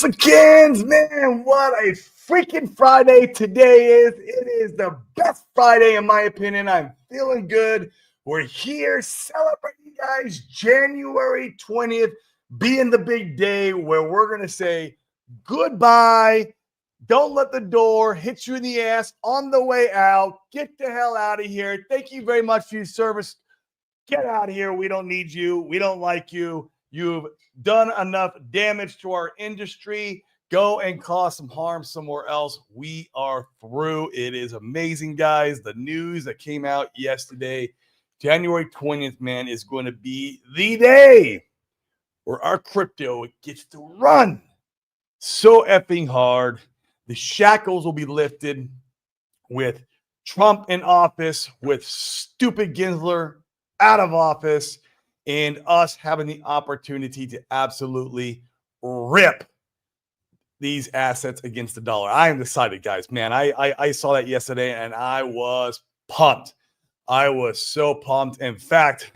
Mexicans, man, what a freaking Friday today is. It is the best Friday, in my opinion. I'm feeling good. We're here celebrating, guys, January 20th being the big day where we're going to say goodbye. Don't let the door hit you in the ass on the way out. Get the hell out of here. Thank you very much for your service. Get out of here. We don't need you. We don't like you. You've done enough damage to our industry. Go and cause some harm somewhere else. We are through. It is amazing, guys. The news that came out yesterday, January 20th, man, is going to be the day where our crypto gets to run so effing hard. The shackles will be lifted with Trump in office, with stupid Gensler out of office, and us having the opportunity to absolutely rip these assets against the dollar. I am excited, guys. Man, I saw that yesterday, and I was pumped. I was so pumped. In fact,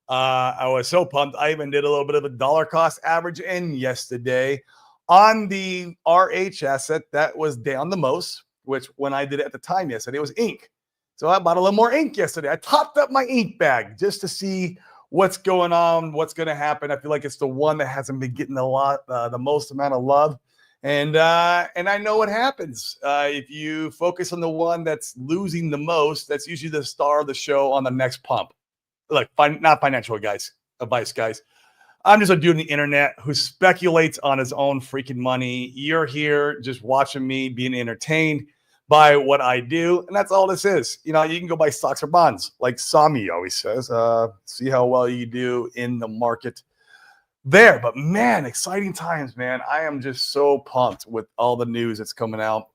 I was so pumped, I even did a little bit of a dollar cost average in yesterday on the RH asset that was down the most, which when I did it at the time yesterday, it was ink. So I bought a little more ink yesterday. I topped up my ink bag just to see what's going on, what's going to happen. I feel like it's the one that hasn't been getting the most amount of love. And I know what happens. If you focus on the one that's losing the most, that's usually the star of the show on the next pump. Look, not financial advice, guys. I'm just a dude on the internet who speculates on his own freaking money. You're here just watching me being entertained by what I do, and that's all this is. You know, you can go buy stocks or bonds, like Sami always says. See how well you do in the market there. But man, exciting times, man. I am just so pumped with all the news that's coming out,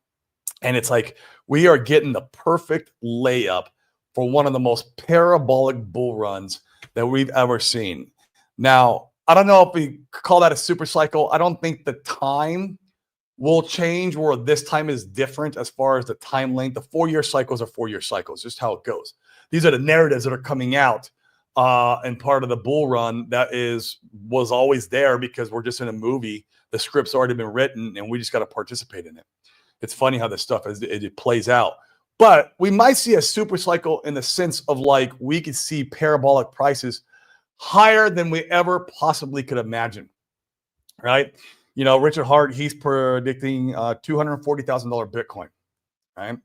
and it's like we are getting the perfect layup for one of the most parabolic bull runs that we've ever seen. Now, I don't know if we call that a super cycle. I don't think the time will change where this time is different as far as the time length. The 4-year cycles are 4-year cycles, just how it goes. These are the narratives that are coming out and part of the bull run that was always there because we're just in a movie. The script's already been written and we just got to participate in it. It's funny how this stuff it plays out. But we might see a super cycle in the sense of like we could see parabolic prices higher than we ever possibly could imagine, right? You know, Richard Hart, he's predicting $240,000 Bitcoin, right?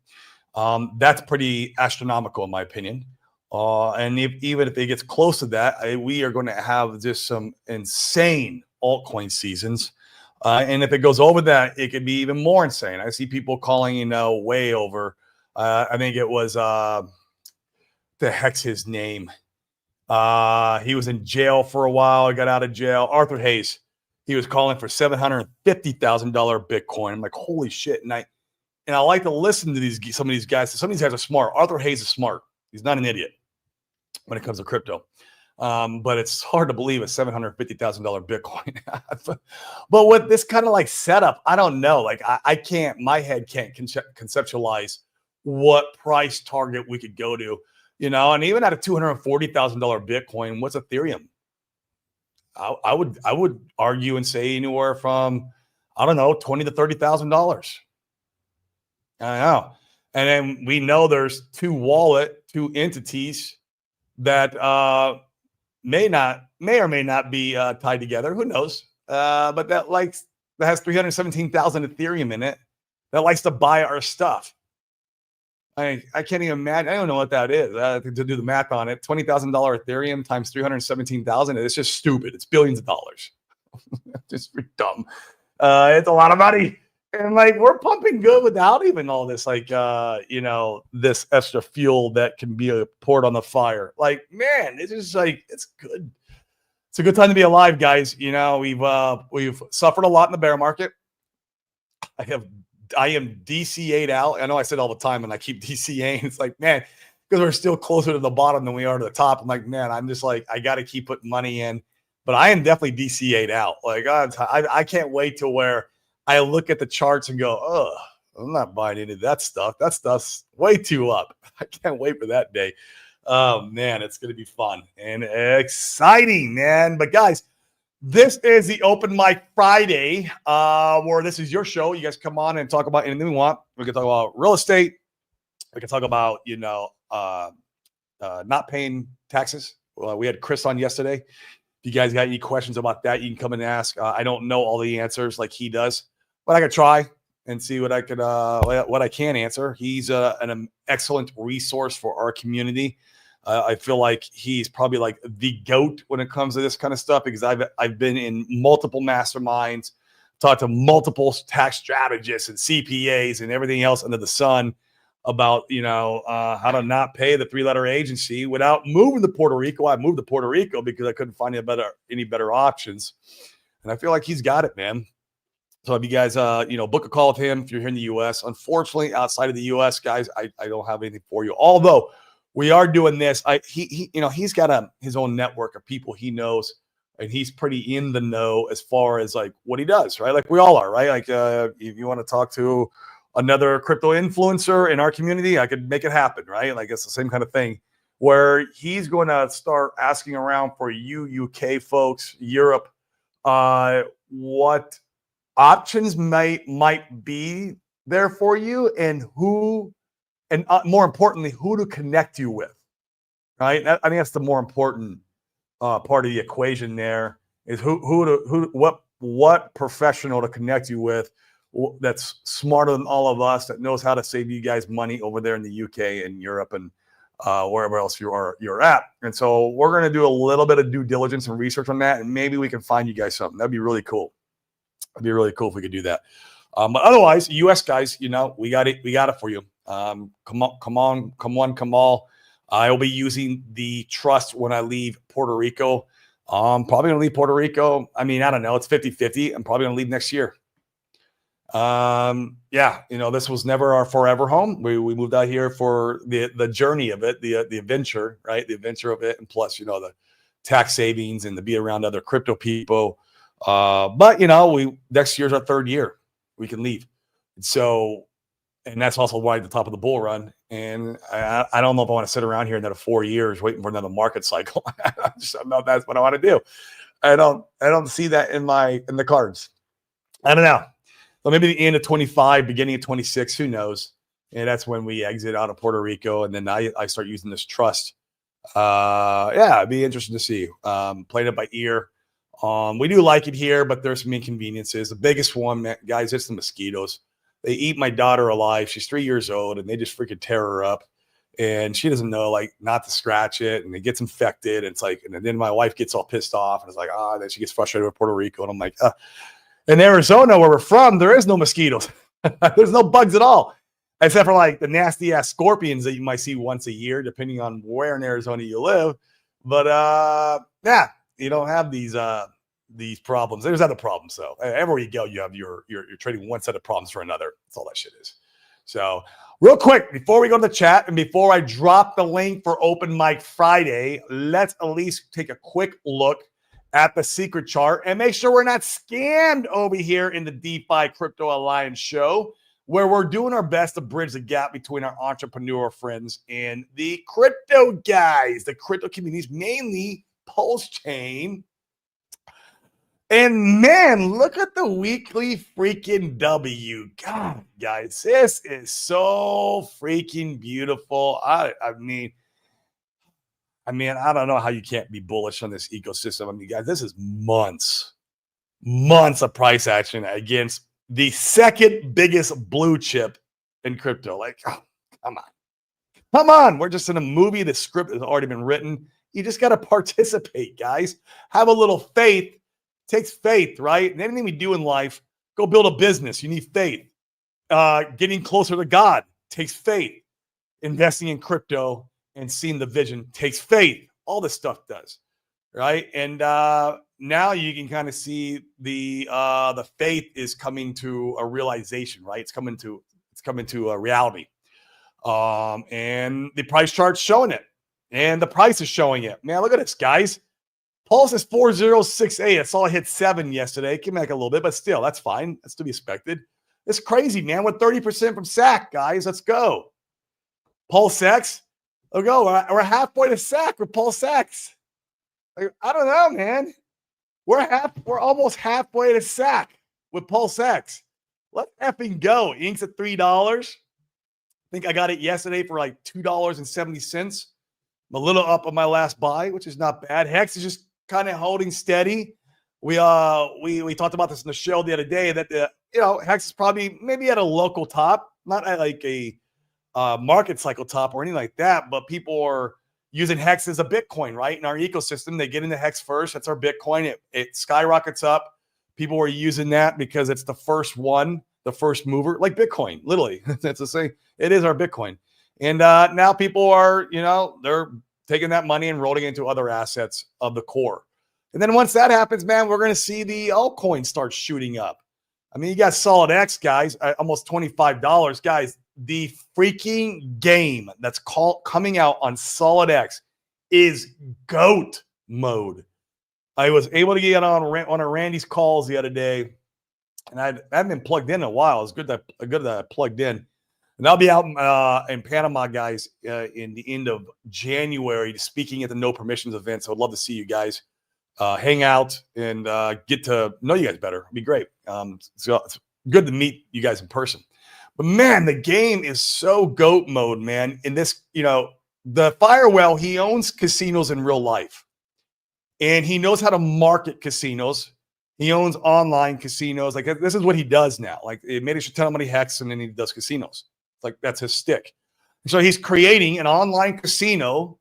That's pretty astronomical in my opinion. And even if it gets close to that, we are going to have just some insane altcoin seasons. And if it goes over that, it could be even more insane. I see people calling, way over. I think it was, the heck's his name? He was in jail for a while. He got out of jail. Arthur Hayes. He was calling for $750,000 Bitcoin. I'm like, holy shit. And I like to listen to some of these guys. Some of these guys are smart. Arthur Hayes is smart. He's not an idiot when it comes to crypto. But it's hard to believe a $750,000 Bitcoin. But with this kind of like setup, I don't know. Like my head can't conceptualize what price target we could go to, and even at a $240,000 Bitcoin, what's Ethereum? I would argue and say anywhere from, I don't know, $20,000 to $30,000. I know. And then we know there's two entities that may or may not be tied together. Who knows? But that has 317,000 Ethereum in it that likes to buy our stuff. I can't even imagine. I don't know what that is. To do the math on it, $20,000 Ethereum times 317,000. It's just stupid. It's billions of dollars. Just dumb. It's a lot of money, and we're pumping good without even all this, this extra fuel that can be poured on the fire. Man, it's just it's good. It's a good time to be alive, guys. We've suffered a lot in the bear market. I am DCA'd out. I know I said all the time, and I keep DCAing. It's man, because we're still closer to the bottom than we are to the top. I'm man, I'm just I got to keep putting money in. But I am definitely DCA'd out. I can't wait till where I look at the charts and go, oh, I'm not buying any of that stuff. That stuff's way too up. I can't wait for that day. Oh, man, it's going to be fun and exciting, man. But, guys, This is the Open Mic Friday, where this is your show. You guys come on and talk about anything we want. We can talk about real estate. We can talk about, not paying taxes. We had Chris on yesterday. If you guys got any questions about that, you can come and ask. I don't know all the answers like he does, but I could try and see what I could, what I can answer. He's an excellent resource for our community. I feel like he's probably like the GOAT when it comes to this kind of stuff, because I've been in multiple masterminds, talked to multiple tax strategists and CPAs and everything else under the sun about, how to not pay the 3-letter agency without moving to Puerto Rico. I moved to Puerto Rico because I couldn't find any better options. And I feel like he's got it, man. So if you guys, book a call with him if you're here in the U.S. Unfortunately, outside of the U.S., guys, I don't have anything for you. Although we are doing this. He's got his own network of people he knows, and he's pretty in the know as far as like what he does, right? Like we all are, right? Like if you want to talk to another crypto influencer in our community, I could make it happen, right? Like it's the same kind of thing where he's going to start asking around for you UK folks, Europe, what options might be there for you, and who. And more importantly, who to connect you with, right? I think that's the more important part of the equation. There is what professional to connect you with that's smarter than all of us, that knows how to save you guys money over there in the UK and Europe and wherever else you're at. And so we're going to do a little bit of due diligence and research on that, and maybe we can find you guys something. That'd be really cool. It'd be really cool if we could do that. But otherwise, US guys, we got it for you. Come all. I will be using the trust when I leave Puerto Rico. Probably going to leave Puerto Rico. I mean, I don't know. It's 50-50. I'm probably going to leave next year. This was never our forever home. We moved out here for the journey of it, the adventure, right? The adventure of it. And plus, the tax savings and to be around other crypto people. But next year's our 3rd year. We can leave. And that's also why at the top of the bull run. And I don't know if I want to sit around here another 4 years waiting for another market cycle. I don't know if that's what I want to do. I don't see that in the cards. I don't know. So maybe the end of 25, beginning of 26, who knows? And that's when we exit out of Puerto Rico. And then I start using this trust. It'd be interesting to see. Playing it by ear. We do like it here, but there's some inconveniences. The biggest one, man, guys, it's the mosquitoes. They eat my daughter alive. She's 3 years old, and they just freaking tear her up. And she doesn't know, like, not to scratch it, and it gets infected. And it's like, and then my wife gets all pissed off, and it's like, then she gets frustrated with Puerto Rico. And I'm like, in Arizona, where we're from, there is no mosquitoes. There's no bugs at all, except for like the nasty ass scorpions that you might see once a year, depending on where in Arizona you live. But you don't have these problems. There's other problems though. Everywhere you go, you have you're trading one set of problems for another. That's all that shit is. So real quick, before we go to the chat and before I drop the link for Open Mic Friday, let's at least take a quick look at the secret chart and make sure we're not scammed over here in the DeFi Crypto Alliance show, where we're doing our best to bridge the gap between our entrepreneur friends and the crypto guys, the crypto communities, mainly Pulse Chain. And man, look at the weekly freaking W. God, guys, this is so freaking beautiful. I mean, I don't know how you can't be bullish on this ecosystem. I mean, guys, this is months of price action against the second biggest blue chip in crypto. Like, come on. We're just in a movie. The script has already been written. You just got to participate, guys. Have a little faith. Takes faith, right? And anything we do in life, go build a business. You need faith. Getting closer to God takes faith. Investing in crypto and seeing the vision takes faith. All this stuff does, right? And now you can kind of see the faith is coming to a realization, right? It's coming to a reality. And the price chart's showing it, and the price is showing it. Man, look at this, guys. Pulse is 4068. I saw it hit 7 yesterday. It came back a little bit, but still, that's fine. That's to be expected. It's crazy, man. We're 30% from SAC, guys. Let's go. Pulse X. Let's go. We're halfway to SAC with Pulse X. Like, I don't know, man. We're almost halfway to sack with Pulse X. Let's effing go. Ink's at $3. I think I got it yesterday for like $2.70. I'm a little up on my last buy, which is not bad. Hex is just kind of holding steady. We talked about this in the show the other day that Hex is probably maybe at a local top, not at like a market cycle top or anything like that, but people are using Hex as a Bitcoin, right? In our ecosystem, they get into Hex first. That's our Bitcoin. It skyrockets up. People are using that because it's the first one, the first mover, like Bitcoin, literally. That's the same. It is our Bitcoin. And now people are, they're taking that money and rolling into other assets of the core. And then once that happens, man, we're going to see the altcoins start shooting up. I mean, you got Solid X, guys, almost $25. Guys, the freaking game that's coming out on Solid X is GOAT mode. I was able to get on one of Randy's calls the other day, and I haven't been plugged in a while. It's good that I plugged in. And I'll be out in Panama, guys, in the end of January, speaking at the No Permissions event. So I'd love to see you guys hang out and get to know you guys better. It'd be great. So it's good to meet you guys in person. But man, the game is so GOAT mode, man. In this, the Firewell, he owns casinos in real life. And he knows how to market casinos. He owns online casinos. Like, this is what he does now. Like, it made a ton of money Hex, and then he does casinos. Like, that's his stick. So he's creating an online casino.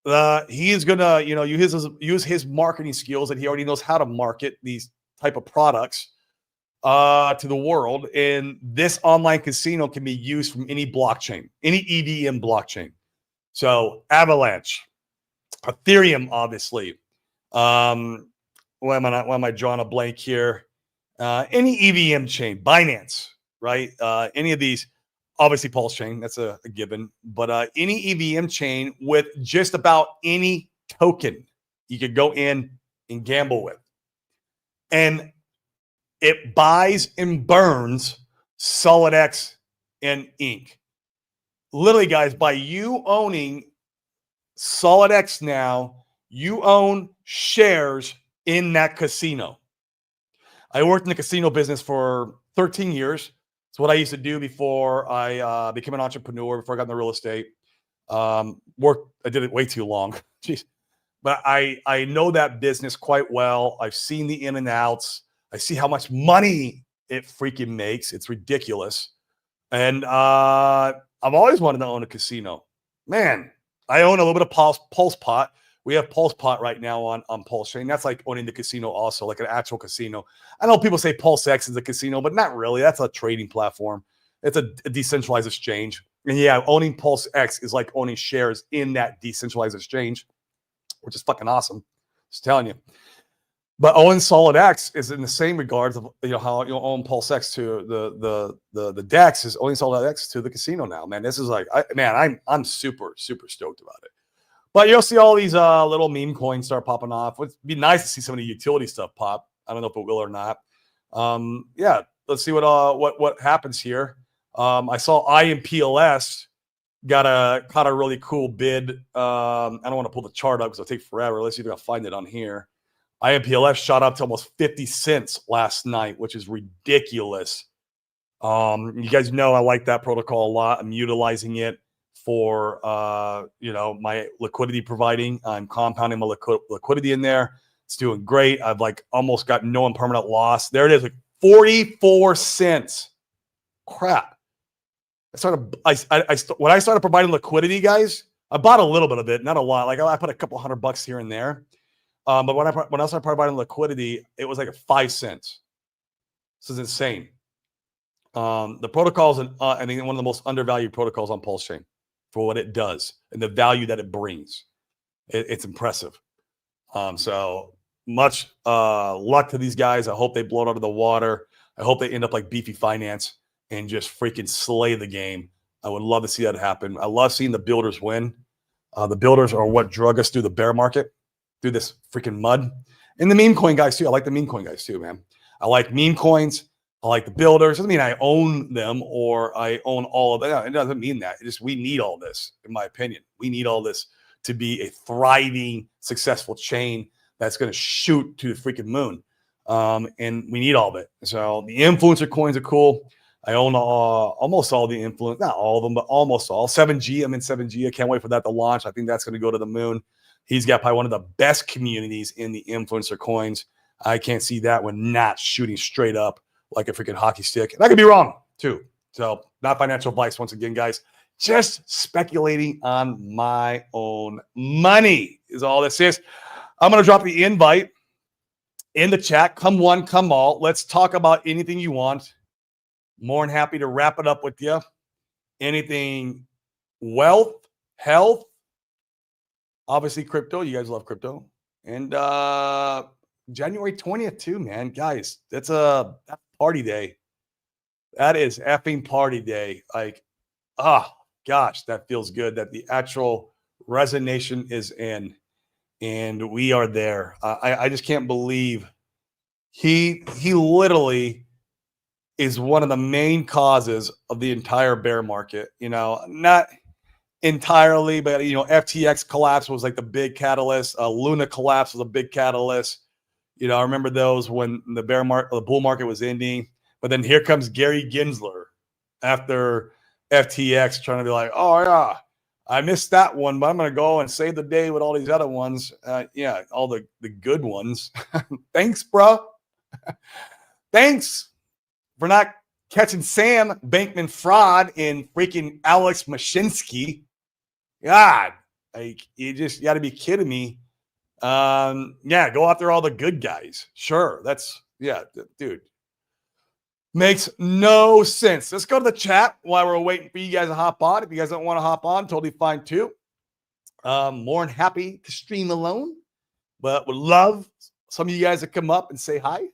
He is gonna, use his marketing skills that he already knows how to market these type of products to the world. And this online casino can be used from any blockchain, any EVM blockchain. So Avalanche, Ethereum, obviously. Why am I drawing a blank here? Any EVM chain, Binance, right? Any of these. Obviously, Pulse Chain, that's a given. But any EVM chain with just about any token you could go in and gamble with. And it buys and burns Solid X and Ink. Literally, guys, by you owning Solid X now, you own shares in that casino. I worked in the casino business for 13 years. It's what I used to do before I became an entrepreneur, before I got into real estate. I did it way too long. Jeez. But I know that business quite well. I've seen the in and outs. I see how much money it freaking makes. It's ridiculous. And I've always wanted to own a casino. Man, I own a little bit of Pulse Pot. We have Pulse Pot right now on Pulse Chain. That's like owning the casino also, like an actual casino. I know people say Pulse X is a casino, but not really. That's a trading platform. It's a decentralized exchange. And yeah, owning Pulse X is like owning shares in that decentralized exchange, which is fucking awesome. Just telling you. But owning Solid X is in the same regards of how you own Pulse X to the DEX is owning Solid X to the casino now. Man, this is like, I'm super, super stoked about it. But you'll see all these little meme coins start popping off. It'd be nice to see some of the utility stuff pop. I don't know if it will or not. Yeah, let's see what happens here. I saw IMPLS got a really cool bid. I don't want to pull the chart up because it'll take forever. Let's see if I can find it on here. IMPLS shot up to almost 50 cents last night, which is ridiculous. You guys know I like that protocol a lot. I'm utilizing it for my liquidity providing. I'm compounding my liquidity in there. It's doing great. I've like almost got no impermanent loss. There it is, like 44 cents. Crap. When I started providing liquidity, guys, I bought a little bit of it, not a lot. Like I put a couple $100 here and there. But when I started providing liquidity, it was like 5 cents. This is insane. The protocol is I think one of the most undervalued protocols on Pulse Chain for what it does and the value that it brings. It's impressive. So much luck to these guys. I hope they blow it out of the water. I hope they end up like Beefy Finance and just freaking slay the game. I would love to see that happen. I love seeing the builders win. The builders are what drug us through the bear market, through this freaking mud. And the meme coin guys too. I like the meme coin guys too, man. I like meme coins. I like the builders. Doesn't mean I own them or I own all of them. It doesn't mean that. It just, we need all this, in my opinion. We need all this to be a thriving, successful chain that's going to shoot to the freaking moon. And we need all of it. So the influencer coins are cool. I own almost all the influence, not all of them, but almost all. 7G, I'm in 7G. I can't wait for that to launch. I think that's going to go to the moon. He's got probably one of the best communities in the influencer coins. I can't see that one not shooting straight up like a freaking hockey stick. And I could be wrong too. So not financial advice once again, guys. Just speculating on my own money is all this is. I'm going to drop the invite in the chat. Come one, come all. Let's talk about anything you want. More than happy to wrap it up with you. Anything wealth, health, obviously crypto. You guys love crypto. And January 20th too, man. Guys, that's a party day. That is effing party day. Like, gosh, that feels good that the actual resignation is in. And we are there. I just can't believe he literally is one of the main causes of the entire bear market. You know, not entirely, but you know, FTX collapse was like the big catalyst. Luna collapse was a big catalyst. You know, I remember those when the bull market was ending. But then here comes Gary Gensler after FTX trying to be like, oh yeah, I missed that one, but I'm going to go and save the day with all these other ones. Yeah, all the good ones. Thanks, bro. Thanks for not catching Sam Bankman-Fried in freaking Alex Mashinsky. God, like you got to be kidding me. Yeah, go after all the good guys. Sure, dude. Makes no sense. Let's go to the chat while we're waiting for you guys to hop on. If you guys don't want to hop on, totally fine too. More than happy to stream alone, but would love some of you guys to come up and say hi.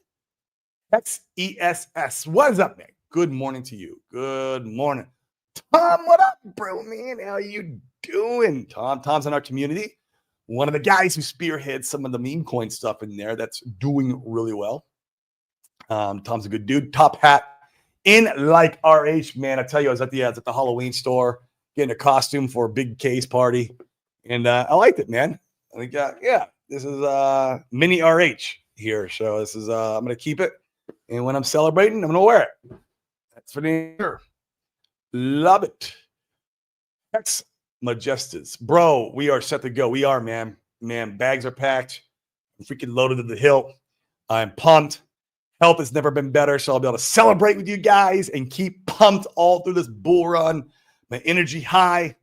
XESS. What is up, man? Good morning to you. Good morning. Tom, what up, bro, man? How you doing? Tom's in our community. One of the guys who spearheads some of the meme coin stuff in there that's doing really well. Tom's a good dude. Top hat in like RH, man. I tell you, I was at the Halloween store getting a costume for a big case party, and I liked it, man. I think, this is mini RH here, so this is I'm gonna keep it, and when I'm celebrating, I'm gonna wear it. That's for the year. Love it. X Majestas, bro. We are set to go. We are, man. Bags are packed. I'm freaking loaded to the hilt. I'm pumped. Health has never been better, so I'll be able to celebrate with you guys and keep pumped all through this bull run. My energy high,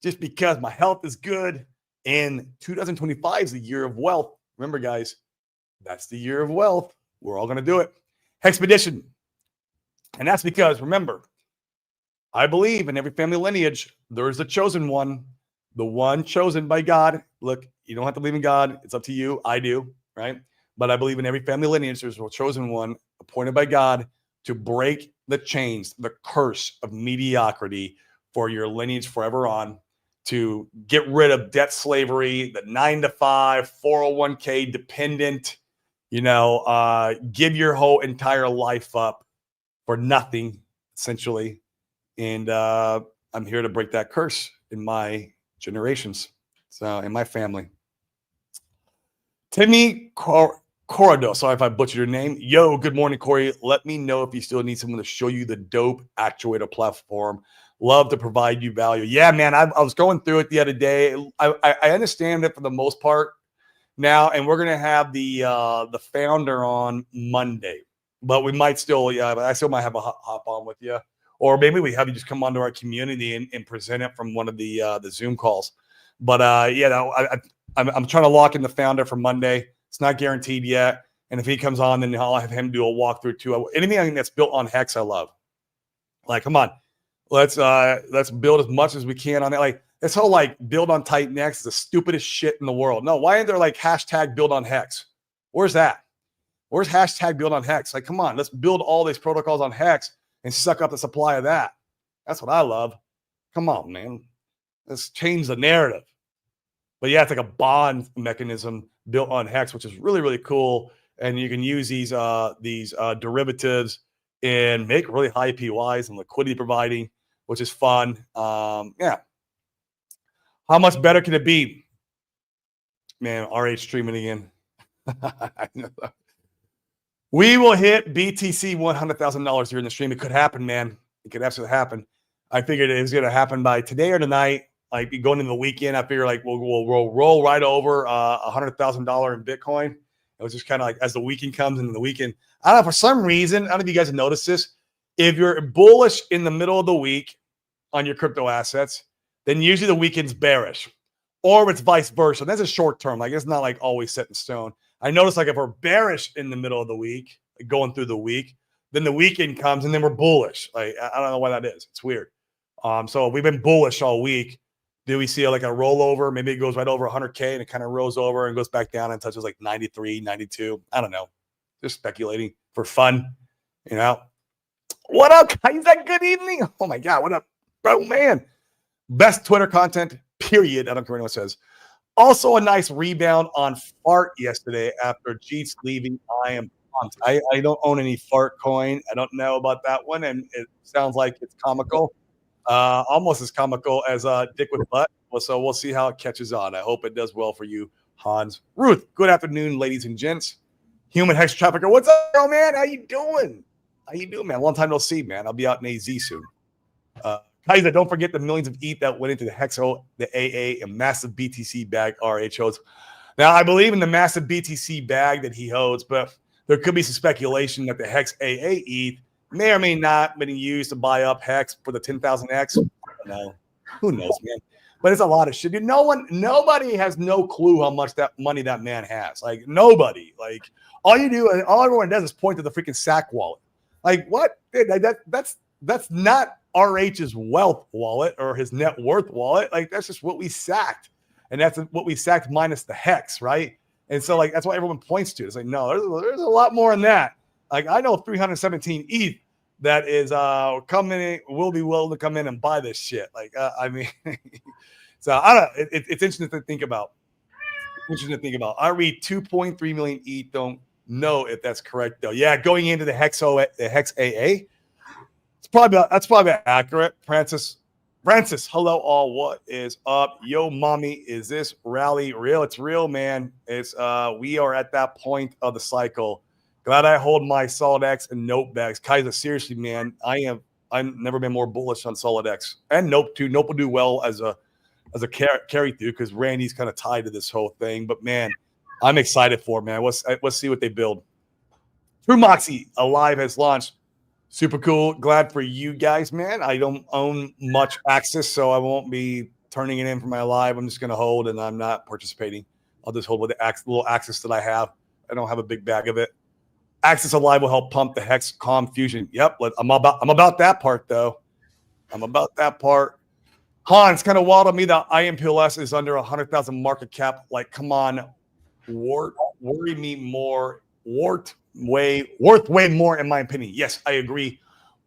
just because my health is good. And 2025 is the year of wealth. Remember, guys, that's the year of wealth. We're all going to do it. Hexpedition. And that's because, remember, I believe in every family lineage, there is a chosen one, the one chosen by God. Look, you don't have to believe in God. It's up to you. I do, right? But I believe in every family lineage, there's a chosen one appointed by God to break the chains, the curse of mediocrity for your lineage forever on, to get rid of debt slavery, the 9-to-5, 401k dependent, give your whole entire life up for nothing, essentially. And I'm here to break that curse in my generations, so in my family. Timmy Corrado, sorry if I butchered your name. Yo, good morning, Corey. Let me know if you still need someone to show you the dope actuator platform. Love to provide you value. Yeah, man, I was going through it the other day. I understand it for the most part now, and we're gonna have the founder on Monday, but we might still, I still might have a hop on with you, or maybe we have you just come onto our community and present it from one of the Zoom calls. But I'm trying to lock in the founder for Monday. It's not guaranteed yet. And if he comes on, then I'll have him do a walkthrough too. Anything that's built on Hex, I love. Like, come on, let's build as much as we can on that. Like, this whole build on Titan X is the stupidest shit in the world. No, why isn't there hashtag build on Hex? Where's that? Where's hashtag build on Hex? Like, come on, let's build all these protocols on Hex and suck up the supply of that. That's what I love. Come on, man. Let's change the narrative. But yeah, it's like a bond mechanism built on Hex, which is really, really cool. And you can use these derivatives and make really high PYs and liquidity providing, which is fun. Yeah. How much better can it be? Man, RH streaming again. We will hit BTC $100,000 here in the stream. It could happen, man. It could absolutely happen. I figured it was going to happen by today or tonight. Like going into the weekend, I figure like we'll roll right over $100,000 in Bitcoin. It was just kind of like as the weekend comes into the weekend. I don't know, for some reason, I don't know if you guys have noticed this. If you're bullish in the middle of the week on your crypto assets, then usually the weekend's bearish. Or it's vice versa. That's a short term. Like it's not like always set in stone. I notice like if we're bearish in the middle of the week, like going through the week, then the weekend comes and then we're bullish. Like I don't know why that is. It's weird. So we've been bullish all week. Do we see like a rollover? Maybe it goes right over 100K and it kind of rolls over and goes back down and touches like 93, 92. I don't know. Just speculating for fun, you know. What up, guys? Good evening. Oh my God, what up, bro, man? Best Twitter content, period. I don't care what anyone says. Also, a nice rebound on Fart yesterday after Jeets leaving. I am pumped. I don't own any Fart coin. I don't know about that one, and it sounds like it's comical. Almost as comical as Dick with Butt. So we'll see how it catches on. I hope it does well for you, Hans. Ruth, good afternoon, ladies and gents. Human Hex Trafficker, what's up, girl, man? How you doing? How you doing, man? Long time no see, man. I'll be out in AZ soon. Kaiser, don't forget the millions of ETH that went into the Hexo, the AA, and massive BTC bag RH holds. Now, I believe in the massive BTC bag that he holds, but there could be some speculation that the Hex AA ETH may or may not been used to buy up Hex for the 10,000X. I don't know. Who knows, man? But it's a lot of shit. Dude, nobody has no clue how much that money that man has. Like, nobody. Like, all everyone does is point to the freaking sack wallet. Like, what? That's not RH's wealth wallet or his net worth wallet. Like, that's just what we sacked. And that's what we sacked minus the Hex, right? And so, like, that's why everyone points to it. It's like, no, there's a lot more than that. Like, I know 317 ETH that is coming in, will be willing to come in and buy this shit. Like, I mean, so I don't know. It's interesting to think about. I read 2.3 million ETH. Don't know if that's correct, though. Yeah, going into the Hex AA. That's probably accurate. Francis, hello all. What is up? Yo, mommy, is this rally real? It's real, man. It's we are at that point of the cycle. Glad I hold my SolidX and Nope bags. Kaiser, seriously, man, I've never been more bullish on SolidX and Nope too. Nope will do well as a carry through because Randy's kind of tied to this whole thing. But man, I'm excited for it, man. Let's see what they build. True Moxie Alive has launched. Super cool. Glad for you guys, man. I don't own much Axis, so I won't be turning it in for my live. I'm just going to hold, and I'm not participating. I'll just hold with the little Axis that I have. I don't have a big bag of it. Axis Alive will help pump the Hex Calm Fusion. Yep, I'm about that part, though. I'm about that part. Hans, kind of wild on me that IMPLS is under 100,000 market cap. Like, come on. Worry me more. Worth way more, in my opinion. Yes, I agree.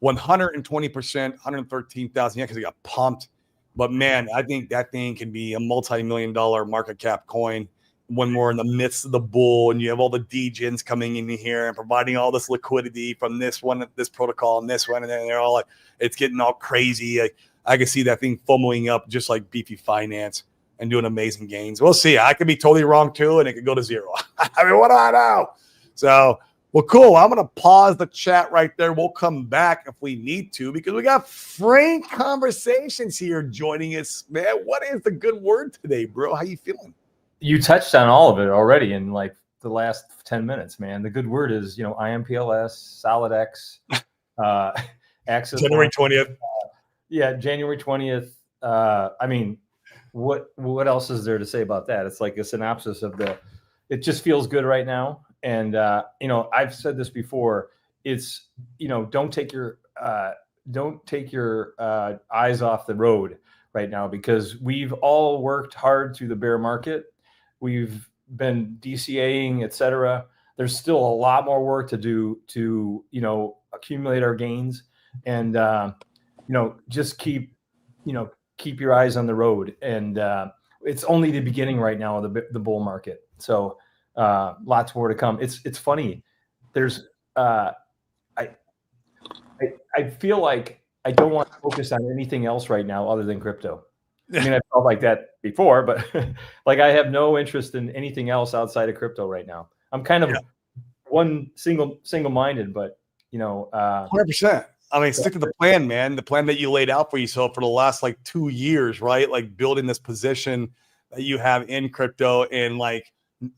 120%, 113,000. Yeah, because it got pumped. But man, I think that thing can be a multi-million-dollar market cap coin when we're in the midst of the bull and you have all the degens coming in here and providing all this liquidity from this one, this protocol, and this one, and then they're all like, it's getting all crazy. I can see that thing FOMOing up just like Beefy Finance and doing amazing gains. We'll see. I could be totally wrong too, and it could go to zero. I mean, what do I know? So, well, cool. I'm going to pause the chat right there. We'll come back if we need to because we got Frank Conversations here joining us. Man, what is the good word today, bro? How you feeling? You touched on all of it already in like the last 10 minutes, man. The good word is, IMPLS, SolidX, Axis. January 20th. Yeah, January 20th. I mean, what else is there to say about that? It's like a synopsis of it just feels good right now. And, I've said this before, it's, don't take your eyes off the road right now, because we've all worked hard through the bear market. We've been DCAing, et cetera. There's still a lot more work to do to, accumulate our gains and, just keep your eyes on the road. And it's only the beginning right now of the bull market. So, lots more to come. It's funny. There's I feel like I don't want to focus on anything else right now other than crypto. I mean, I felt like that before, but like I have no interest in anything else outside of crypto right now. I'm kind of one single-minded, but 100%. I mean, stick to the plan, man. The plan that you laid out for yourself for the last like 2 years, right? Like building this position that you have in crypto and like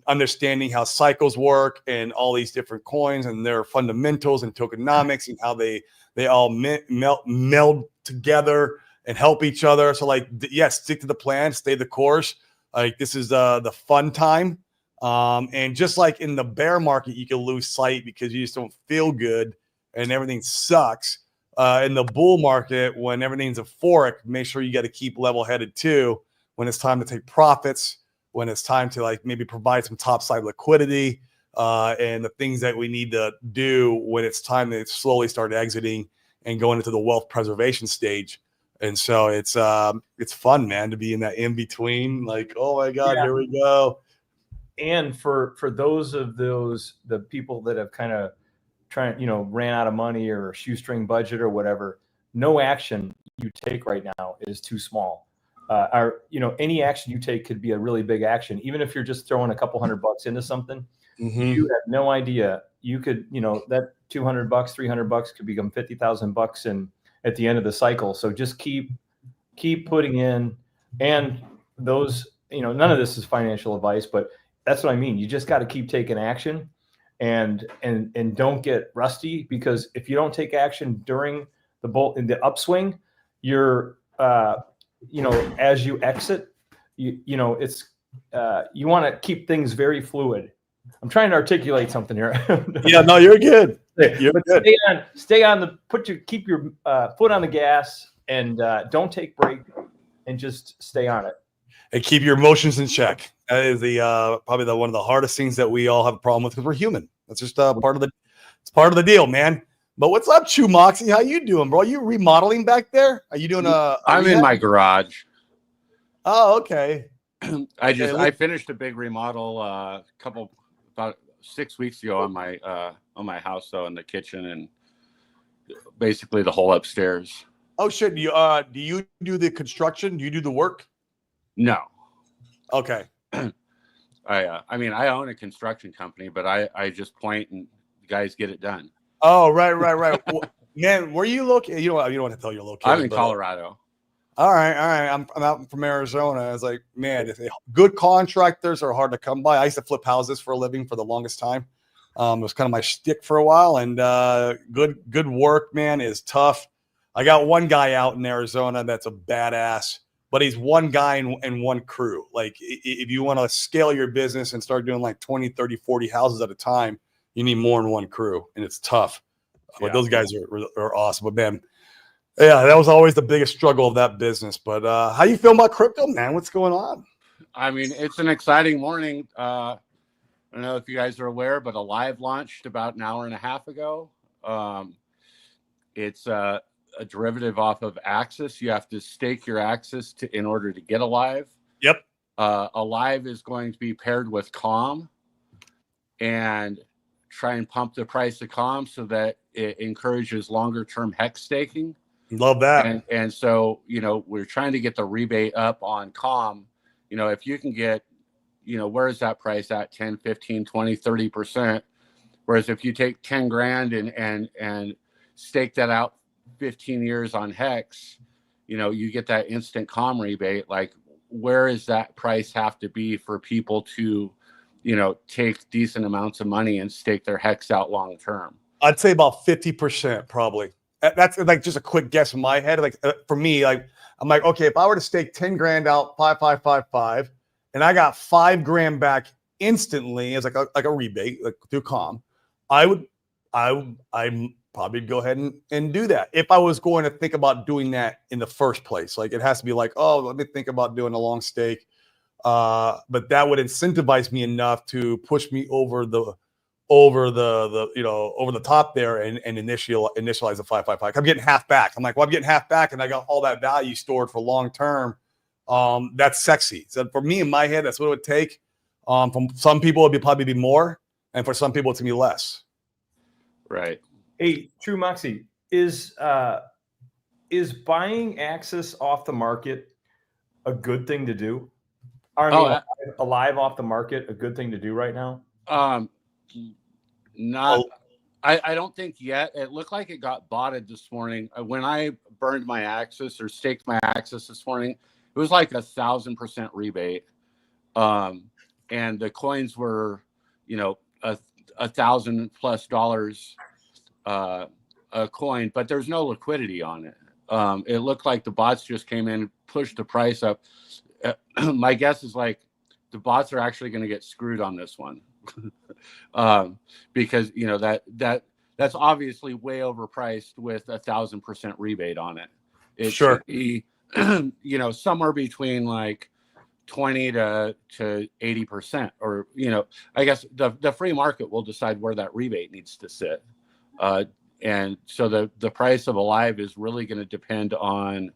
understanding how cycles work and all these different coins and their fundamentals and tokenomics and how they all meld together and help each other. So like, yes, stick to the plan, stay the course. Like this is the fun time. And just like in the bear market, you can lose sight because you just don't feel good and everything sucks. In the bull market, when everything's euphoric, make sure you got to keep level-headed too. When it's time to take profits, when it's time to like maybe provide some top-side liquidity, and the things that we need to do when it's time to slowly start exiting and going into the wealth preservation stage. And so it's fun, man, to be in that in between. Like, oh my God, here we go. And for the people that have kind of ran out of money or shoestring budget or whatever, no action you take right now is too small. Any action you take could be a really big action. Even if you're just throwing a couple $100 into something, you have no idea. You could, that $200, $300 could become $50,000 and at the end of the cycle. So just keep putting in, and those, none of this is financial advice, but that's what I mean. You just got to keep taking action. And don't get rusty, because if you don't take action during in the upswing, you're as you exit, it's you want to keep things very fluid. I'm trying to articulate something here. Yeah, no, you're good. You're good. Keep your foot on the gas and don't take break, and just stay on it. And keep your emotions in check. That is probably one of the hardest things that we all have a problem with, because we're human. That's just part of the deal, man. But what's up, Chew Moxie? How you doing, bro? Are you remodeling back there? Are you doing I'm in my garage. Oh, okay. I finished a big remodel about 6 weeks ago on my house, though, in the kitchen and basically the whole upstairs. Oh shit! Do you do the construction? Do you do the work? No. Okay. I mean, I own a construction company, but I just point and the guys get it done. Oh, right. Well, man, where you located? You don't want to tell your location. I'm in Colorado. All right. I'm out from Arizona. I was like, man, good contractors are hard to come by. I used to flip houses for a living for the longest time. It was kind of my shtick for a while, and good work, man, is tough. I got one guy out in Arizona that's a badass, but he's one guy and one crew. Like, if you want to scale your business and start doing like 20, 30, 40 houses at a time, you need more than one crew, and it's tough. But those guys are awesome. But man, yeah, that was always the biggest struggle of that business. But how you feel about crypto, man? What's going on? I mean, it's an exciting morning. I don't know if you guys are aware, but Alive launched about an hour and a half ago. It's a derivative off of Axis. You have to stake your Axis in order to get Alive. Yep. Alive is going to be paired with Calm and try and pump the price of Calm so that it encourages longer term hex staking. Love that. And so, we're trying to get the rebate up on Calm. If you can get, where is that price at? 10, 15, 20, 30%. Whereas if you take 10 grand and stake that out 15 years on Hex, you get that instant Calm rebate. Like, where does that price have to be for people to, take decent amounts of money and stake their Hex out long term? I'd say about 50%, probably. That's like just a quick guess in my head. Like for me, like I'm like, okay, if I were to stake 10 grand out, 5, and I got 5 grand back instantly as like a rebate, like through Calm, I'd probably go ahead and do that. If I was going to think about doing that in the first place, like it has to be like, oh, let me think about doing a long stake. But that would incentivize me enough to push me over the top there and initialize the 5. I'm getting half back. I'm like, well, I'm getting half back, and I got all that value stored for long term. That's sexy. So for me, in my head, that's what it would take. From some people, it'd probably be more, and for some people, it's gonna be less. Right. Hey, True Moxie, is buying Axis off the market a good thing to do? Alive off the market a good thing to do right now? Not. I don't think yet. It looked like it got botted this morning. When I burned my Axis or staked my Axis this morning, it was like 1,000% rebate. And the coins were, $1,000+ a coin, but there's no liquidity on it. It looked like the bots just came in, pushed the price up. My guess is like the bots are actually going to get screwed on this one. Because that's obviously way overpriced with 1,000% rebate on it. It Sure. should be, somewhere between like 20 to 80%, or I guess the free market will decide where that rebate needs to sit. And so the price of Alive is really going to depend on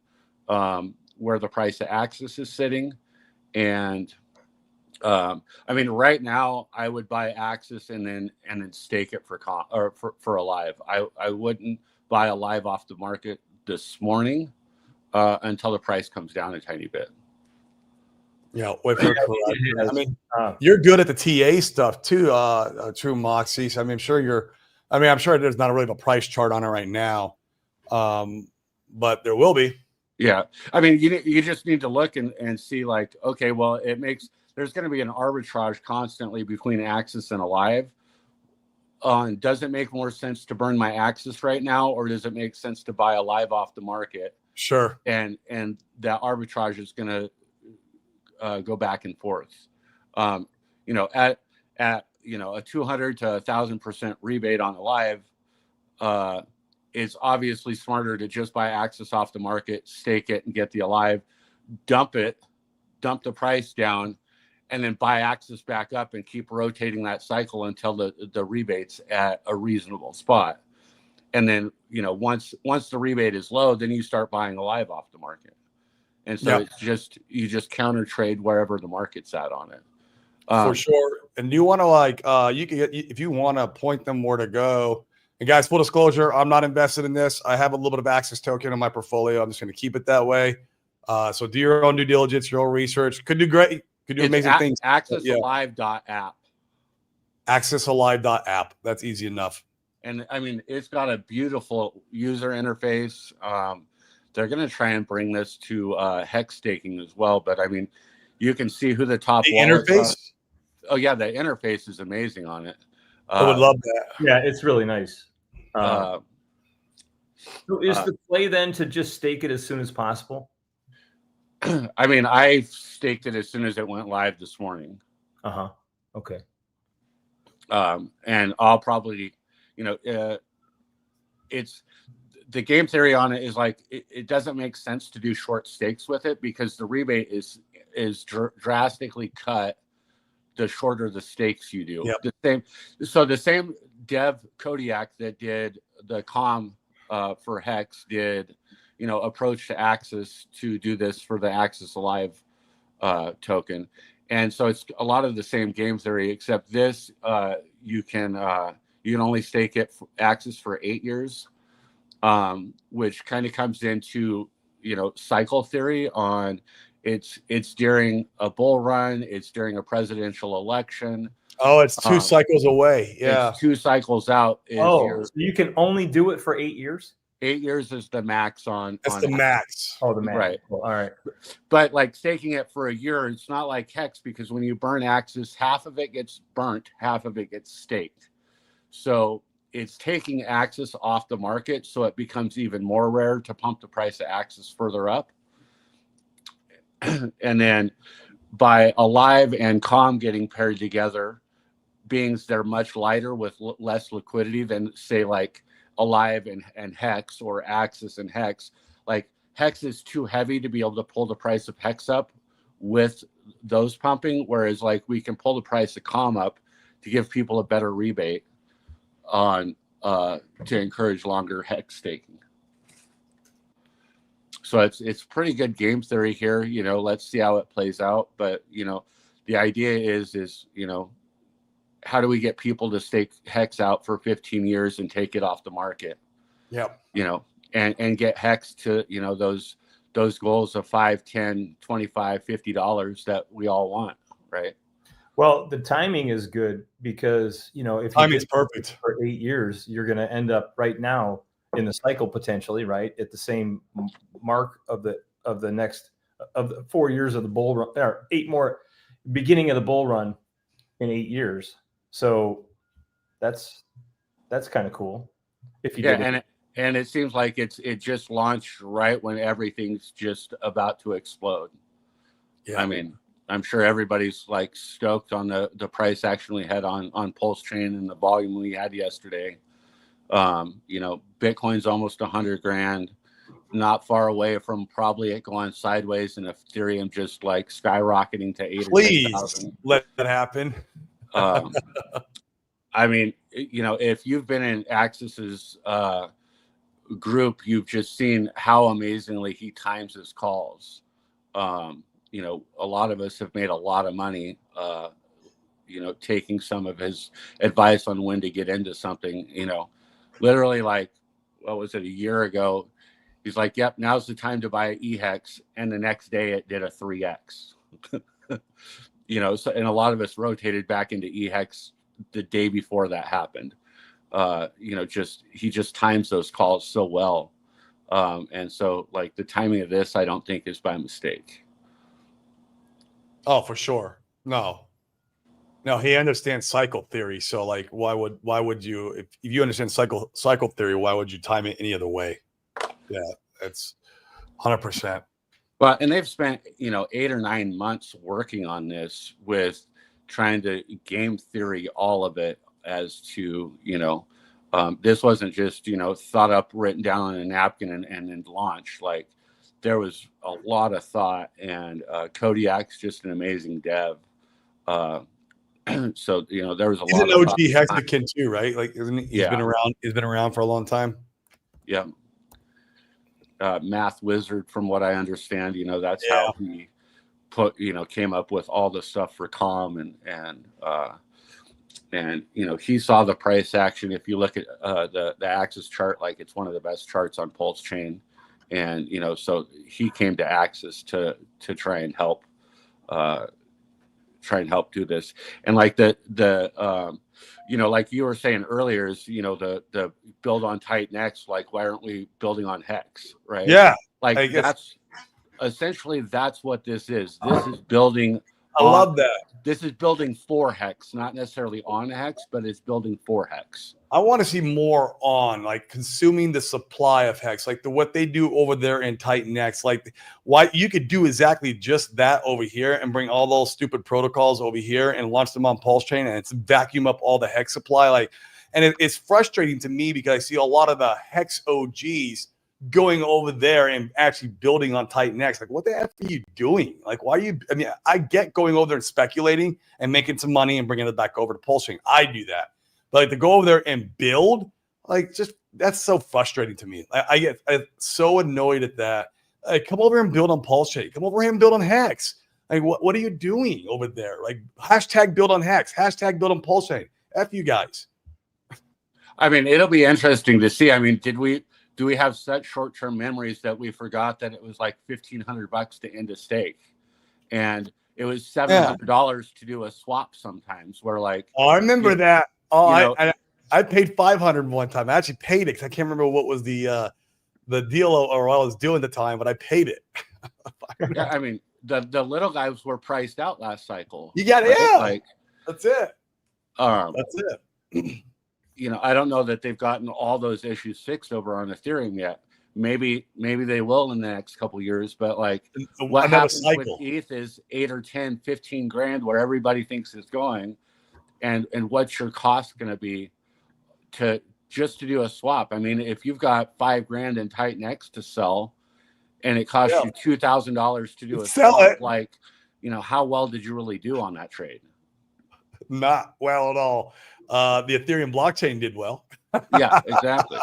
where the price of Axis is sitting. And right now I would buy Axis and then stake it for Alive. I wouldn't buy Alive off the market this morning until the price comes down a tiny bit. Yeah, wait for I mean, you're good at the TA stuff too, True Moxie. So, I'm sure I'm sure there's not really a price chart on it right now, but there will be. Yeah, you just need to look and see like, okay, well, there's going to be an arbitrage constantly between Axis and Alive. Does it make more sense to burn my Axis right now, or does it make sense to buy Alive off the market? Sure. And that arbitrage is going to go back and forth. At a 200 to 1,000% rebate on Alive, it's obviously smarter to just buy Axis off the market, stake it, and get the Alive, dump the price down, and then buy Axis back up and keep rotating that cycle until the rebate's at a reasonable spot. And then, once the rebate is low, then you start buying Alive off the market. And so you just counter trade wherever the market's at on it. For sure. And you want to if you want to point them where to go. And guys, full disclosure, I'm not invested in this. I have a little bit of Axis token in my portfolio. I'm just going to keep it that way. So do your own due diligence, your own research. Could do great. Could do amazing things. AxisAlive.app. AxisAlive.app. That's easy enough. And it's got a beautiful user interface. They're going to try and bring this to hex staking as well. But you can see who the top interface. Oh yeah, the interface is amazing on it. I would love that. Yeah, it's really nice. So is the play then to just stake it as soon as possible? I staked it as soon as it went live this morning. Okay. And I'll probably, it's the game theory on it is like it doesn't make sense to do short stakes with it because the rebate is drastically cut the shorter the stakes you do. Yep. The same dev Kodiak that did the COM for Hex did, approach to Axis to do this for the Axis Alive token. And so it's a lot of the same game theory, except this you can only stake it for Axis for 8 years, which kind of comes into cycle theory on it's during a bull run, it's during a presidential election. Oh, it's 2 cycles away. Yeah, it's 2 cycles out. So you can only do it for 8 years. 8 years is the max on. That's the max. Oh, the max. Right. Well, all right. But like staking it for a year, it's not like Hex because when you burn Axis, half of it gets burnt, half of it gets staked. So it's taking Axis off the market, so it becomes even more rare to pump the price of Axis further up. And then by Alive and COM getting paired together, being they're much lighter with less liquidity than say like Alive and Hex or Axis and Hex. Like Hex is too heavy to be able to pull the price of Hex up with those pumping, whereas like we can pull the price of COM up to give people a better rebate on to encourage longer Hex staking. So it's pretty good game theory here. Let's see how it plays out. But the idea is how do we get people to stake Hex out for 15 years and take it off the market? Yep. And get Hex to those goals of $5, $10, $25, $50 that we all want, right? Well, the timing is good because, you know, if you Timing's did perfect. for 8 years, you're going to end up right now in the cycle potentially, right, at the same mark of the next of the 4 years of the bull run, or 8 more, beginning of the bull run in 8 years. So that's kind of cool if you Yeah, did it. and it seems like it just launched right when everything's just about to explode. Yeah. I mean, I'm sure everybody's like stoked on the price action we had on Pulse Chain and the volume we had yesterday. You know, Bitcoin's almost 100 grand, not far away from probably it going sideways, and Ethereum just like skyrocketing to 8 or 10,000. Let that happen. I mean, you know, if you've been in Axis's group, you've just seen how amazingly he times his calls. You know, a lot of us have made a lot of money, you know, taking some of his advice on when to get into something. You know, literally, like, what was it, a year ago? He's like, yep, now's the time to buy EHEX. And the next day it did a 3X. You know, so, and a lot of us rotated back into EHEX the day before that happened. You know, he just times those calls so well. And so, like, the timing of this, I don't think is by mistake. Oh, for sure. No, he understands cycle theory. So, like, why would you, if you understand cycle theory, why would you time it any other way? Yeah, that's 100%. Well, and they've spent, you know, 8 or 9 months working on this, with trying to game theory all of it, as to, you know, this wasn't just, you know, thought up, written down on a napkin and then launched. Like, there was a lot of thought, and Kodiak's just an amazing dev. So, you know, there was a He's lot an of OG Hexakin too, right? Like, isn't he? He's been around for a long time. Yeah. Math wizard, from what I understand, you know, that's how he came up with all the stuff for Calm, and you know, he saw the price action. If you look at the Axis chart, like, it's one of the best charts on Pulse Chain, and you know, so he came to Axis to try and help do this. And like the you know, like you were saying earlier, is, you know, the build on Titan X, like, why aren't we building on Hex, right? Yeah, like, that's essentially, that's what this is. This is building. I love that. This is building for Hex, not necessarily on Hex, but it's building for Hex. I want to see more on, like, consuming the supply of Hex, like what they do over there in Titan X. Like, why you could do exactly just that over here and bring all those stupid protocols over here and launch them on Pulse Chain, and it's vacuum up all the Hex supply. Like, and it's frustrating to me because I see a lot of the Hex OGs going over there and actually building on Titan X. Like, what the F are you doing? Like, why are you? I mean, I get going over there and speculating and making some money and bringing it back over to Pulse Chain. I do that. But, like, to go over there and build, like, just, that's so frustrating to me. I'm so annoyed at that. Like, come over and build on Pulse Chain. Come over here and build on Hex. Like, what are you doing over there? Like, hashtag build on Hex. Hashtag build on Pulse Chain. F you guys. I mean, it'll be interesting to see. I mean, do we have such short-term memories that we forgot that it was like $1,500 to end a stake, and it was $700 to do a swap sometimes? Where, like, I remember that. Oh, you know, I paid $500 one time. I actually paid it because I can't remember what was the deal or what I was doing at the time, but I paid it. yeah, I mean, the little guys were priced out last cycle. You got right? Like, that's it. That's it. You know, I don't know that they've gotten all those issues fixed over on Ethereum yet. Maybe they will in the next couple of years, but, like, what happens with ETH is 8 or 10, 15 grand, where everybody thinks it's going, and what's your cost going to be to do a swap? I mean, if you've got $5 grand in Titan X to sell, and it costs you $2,000 to do a swap, like, you know, how well did you really do on that trade? Not well at all. The Ethereum blockchain did well. Yeah, exactly.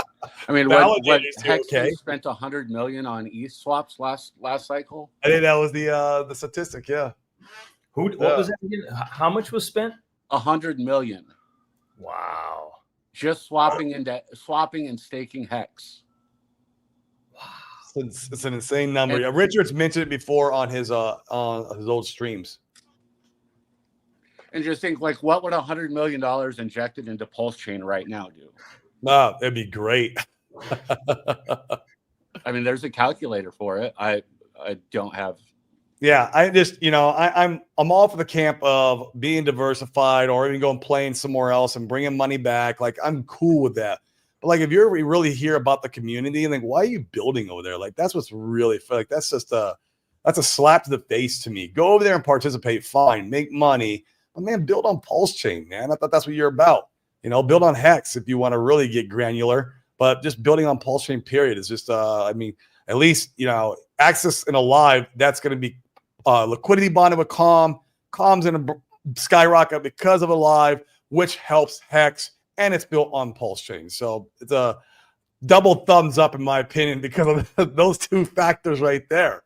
I mean, what Hex spent $100 million on ETH swaps last cycle. I think that was the statistic. Yeah. What was that again? How much was spent? $100 million. Wow. Just swapping and staking Hex. Wow. It's an insane number. Richard's mentioned it before on his old streams. And just think, like, what would $100 million injected into Pulse Chain right now do? No, that'd be great. I mean, there's a calculator for it. I don't have. Yeah, I just, I'm all for the camp of being diversified or even going playing somewhere else and bringing money back. Like, I'm cool with that. But like, if you really hear about the community and like, why are you building over there? Like, that's what's really like, that's a slap to the face to me. Go over there and participate, fine, make money, but man, build on Pulse Chain, man. I thought that's what you're about. Build on Hex if you want to really get granular, but just building on Pulse Chain period is just, I mean, at least, Axis and Alive, that's going to be liquidity bonded with Calm. Calm's going to skyrocket because of Alive, which helps Hex, and it's built on Pulse Chain. So it's a double thumbs up in my opinion because of those two factors right there.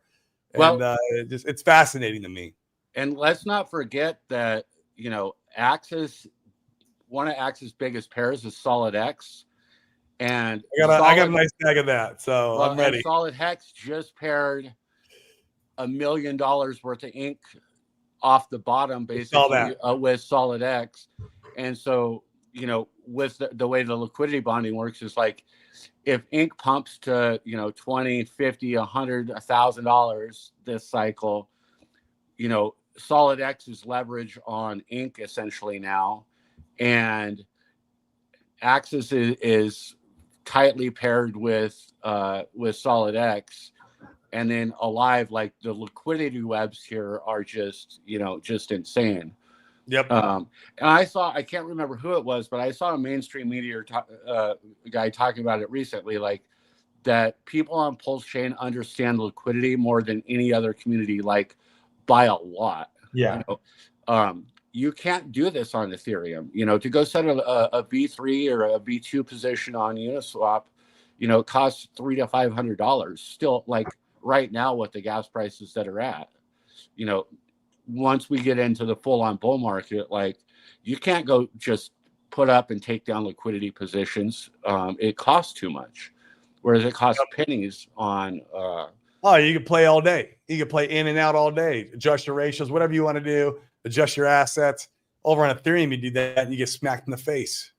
Well, And it's fascinating to me. And let's not forget that, Axis, one of Axis' biggest pairs is Solid X. And I got a nice bag of that, so I'm ready. Solid Hex just paired $1 million worth of ink off the bottom, basically, with Solid X. And so, with the way the liquidity bonding works, is like if ink pumps to, $20, $50, $100, $1,000 this cycle, Solid X is leverage on ink essentially now. And Axis is tightly paired with Solid X, and then Alive, like the liquidity webs here are just insane. Yep. And I can't remember who it was, but I saw a mainstream media guy talking about it recently, like that people on Pulse Chain understand liquidity more than any other community, like by a lot. Yeah. You can't do this on Ethereum. To go set a V3 or a V2 position on Uniswap, it costs $300 to $500. Still, like right now, with the gas prices that are at, once we get into the full-on bull market, like you can't go just put up and take down liquidity positions. It costs too much, whereas it costs pennies on. You can play all day. You can play in and out all day. Adjust your ratios, whatever you want to do. Adjust your assets. Over on Ethereum, you do that and you get smacked in the face.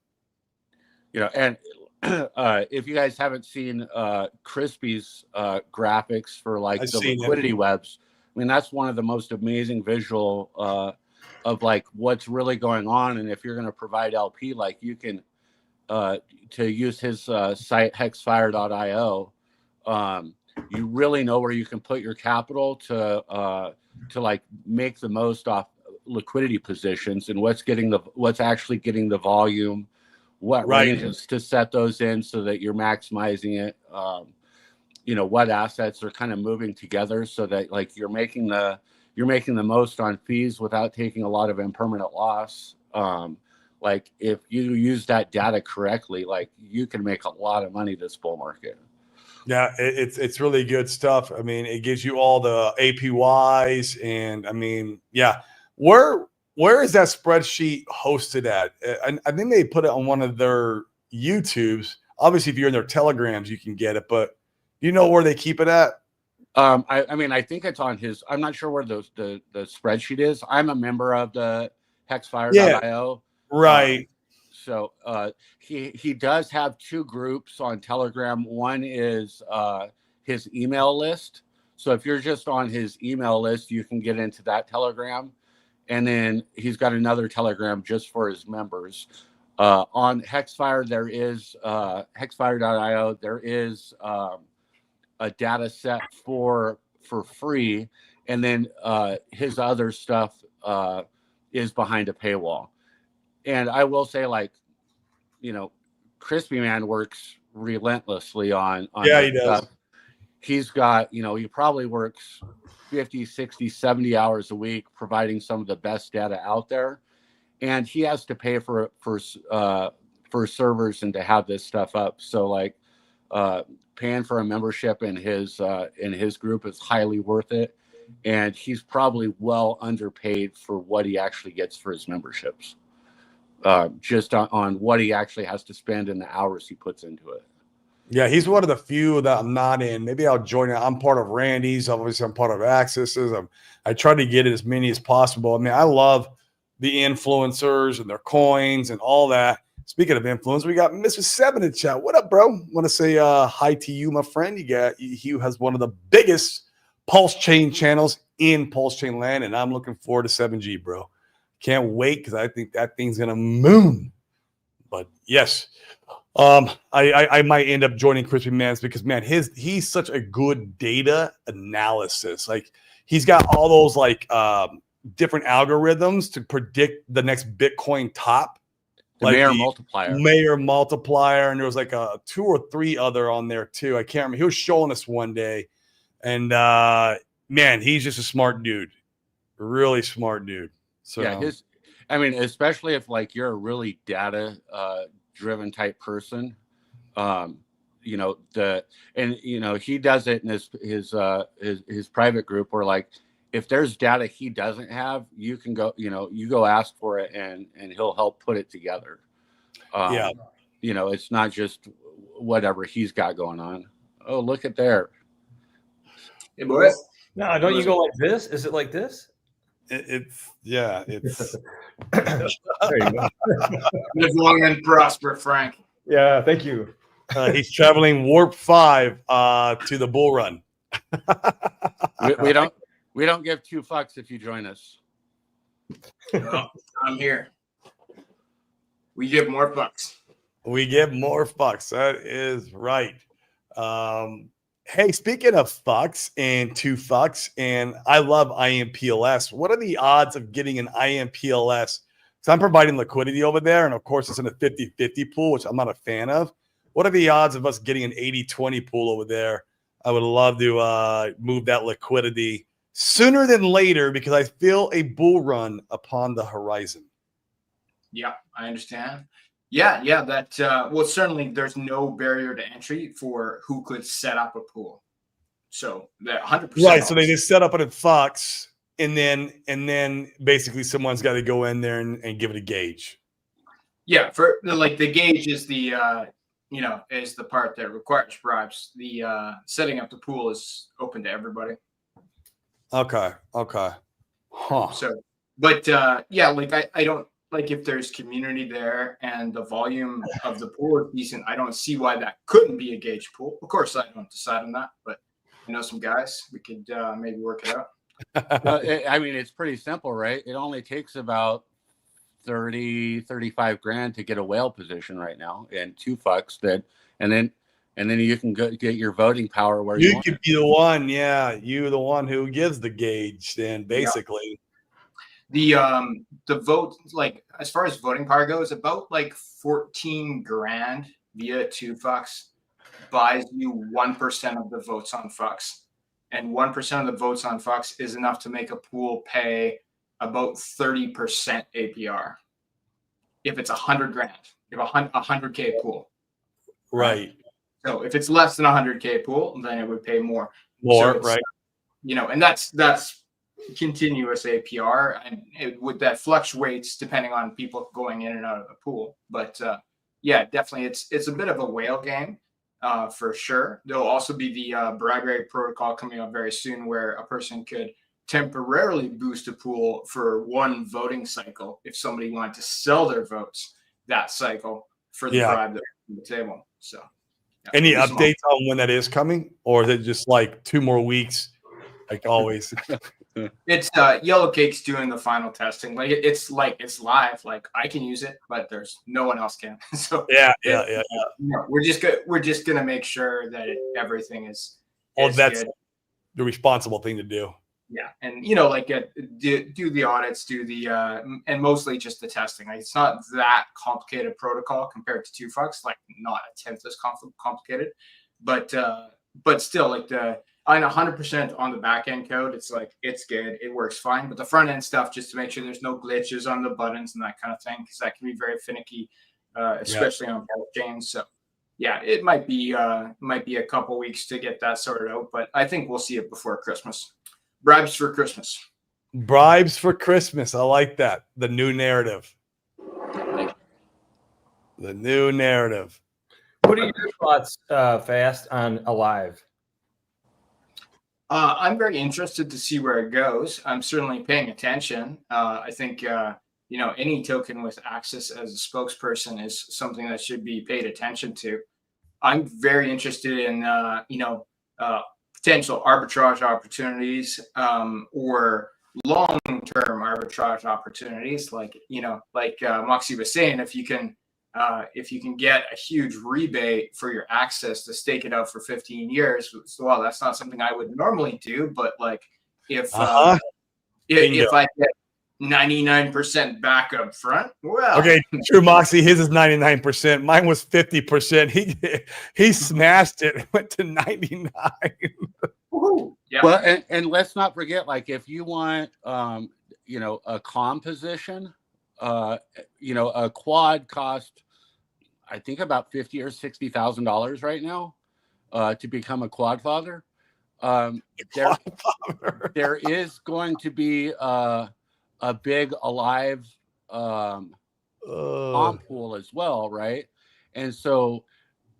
And if you guys haven't seen Crispy's graphics for like the liquidity webs, I mean, that's one of the most amazing visual of like what's really going on. And if you're going to provide LP, like you can to use his site hexfire.io, you really know where you can put your capital to like make the most off liquidity positions and what's actually getting the volume, what ranges to set those in so that you're maximizing it. What assets are kind of moving together so that like you're making the most on fees without taking a lot of impermanent loss. Like if you use that data correctly, like you can make a lot of money this bull market. Yeah, it's really good stuff. I mean, it gives you all the APYs, and I mean, yeah. Where is that spreadsheet hosted at? I think they put it on one of their YouTubes. Obviously, if you're in their Telegrams, you can get it, but you know where they keep it at? I mean, I think it's on his. I'm not sure where the spreadsheet is. I'm a member of the hexfire.io. Right. So he does have two groups on Telegram. One is his email list. So if you're just on his email list, you can get into that Telegram. And then he's got another Telegram just for his members. On Hexfire, there is hexfire.io. There is a data set for free. And then his other stuff is behind a paywall. And I will say, like, Crispy Man works relentlessly on yeah, he does. Stuff. He's got, he probably works 50, 60, 70 hours a week providing some of the best data out there. And he has to pay for servers and to have this stuff up. So like paying for a membership in his group is highly worth it. And he's probably well underpaid for what he actually gets for his memberships. Just on what he actually has to spend and the hours he puts into it. Yeah, he's one of the few that I'm not in. Maybe I'll join it. I'm part of Randy's. Obviously, I'm part of Axis's. I try to get it as many as possible. I mean, I love the influencers and their coins and all that. Speaking of influence, we got Mr. Seven in chat. What up, bro? Want to say hi to you, my friend. He has one of the biggest Pulse Chain channels in Pulse Chain land, and I'm looking forward to 7G, bro. Can't wait because I think that thing's gonna moon. But yes, I might end up joining Crispy Mans because man, he's such a good data analysis. Like he's got all those like different algorithms to predict the next Bitcoin top. The Like Mayer multiplier. And there was like 2 or 3 other on there too. I can't remember. He was showing us one day, and man, he's just a smart dude, really smart dude. So yeah, especially if like you're a really data driven type person, he does it in his private group where like if there's data he doesn't have, you can go, you go ask for it and he'll help put it together. It's not just whatever he's got going on. Oh, look at there. Hey, boys. No, don't you go like this? Is it like this? It's There you go. Live long and prosper, Frank. Yeah, thank you. he's traveling Warp 5 to the Bull Run. We don't give 2 fucks if you join us. No, I'm here. We give more fucks. We give more fucks. That is right. Hey, speaking of fucks and 2 fucks, and I love IMPLS. What are the odds of getting an IMPLS? So I'm providing liquidity over there, and of course it's in a 50-50 pool, which I'm not a fan of. What are the odds of us getting an 80-20 pool over there? I would love to move that liquidity sooner than later because I feel a bull run upon the horizon. Yeah, I understand. Yeah, that certainly there's no barrier to entry for who could set up a pool. So that 100%. Right. So they just set up it at Fox, and then basically someone's got to go in there and give it a gauge. Yeah, for like the gauge is the is the part that requires bribes. The setting up the pool is open to everybody. Okay. Huh. So, but I don't like if there's community there and the volume of the pool is decent. I don't see why that couldn't be a gauge pool. Of course, I don't decide on that, but some guys we could maybe work it out. It's pretty simple, right? It only takes about 35 grand to get a whale position right now, and 2 fucks and then you can go get your voting power where you could be the one. Yeah, you the one who gives the gauge. Then basically. Yeah. The vote, like as far as voting power goes, about like 14 grand via 2 fucks buys you 1% of the votes on fucks, and 1% of the votes on fucks is enough to make a pool pay about 30% APR. If it's 100 grand, you have a 100K pool, right? So if it's less than 100K pool, then it would pay more. Right? And that's continuous APR, and that fluctuates depending on people going in and out of the pool. But definitely it's a bit of a whale game for sure. There'll also be the brag rate protocol coming up very soon where a person could temporarily boost a pool for 1 voting cycle if somebody wanted to sell their votes that cycle for the bribe that's on the table. So any updates on when that is coming, or is it just like 2 more weeks like always? It's Yellow Cake's doing the final testing. It's live. Like I can use it, but there's no one else can. So we're just gonna make sure that everything is. That's good. The responsible thing to do. Yeah, and do the audits, do the and mostly just the testing. Like, it's not that complicated protocol compared to 2 fucks. Like not a tenth as complicated, but still like I'm 100% on the back end code. It's like it's good, it works fine. But the front end stuff, just to make sure there's no glitches on the buttons and that kind of thing, because that can be very finicky, especially on blockchains. So yeah, it might be a couple weeks to get that sorted out, but I think we'll see it before Christmas. Bribes for Christmas. Bribes for Christmas. I like that. The new narrative. The new narrative. What are your thoughts, Fast, on Alive? I'm very interested to see where it goes. I'm certainly paying attention. I think any token with Axis as a spokesperson is something that should be paid attention to. I'm very interested in, potential arbitrage opportunities, or long-term arbitrage opportunities. Like Moxie was saying, if you can get a huge rebate for your Access to stake it out for 15 years, well, that's not something I would normally do. But like if I get 99% back up front, well, Okay, true, Moxie. His is 99%. Mine was 50%. He smashed it. Went to 99. yeah. Well, and let's not forget, like, if you want, a calm position, a quad cost, I think about $50,000 or $60,000 right now, to become a quad father. There is going to be a big alive comp pool as well, right? And so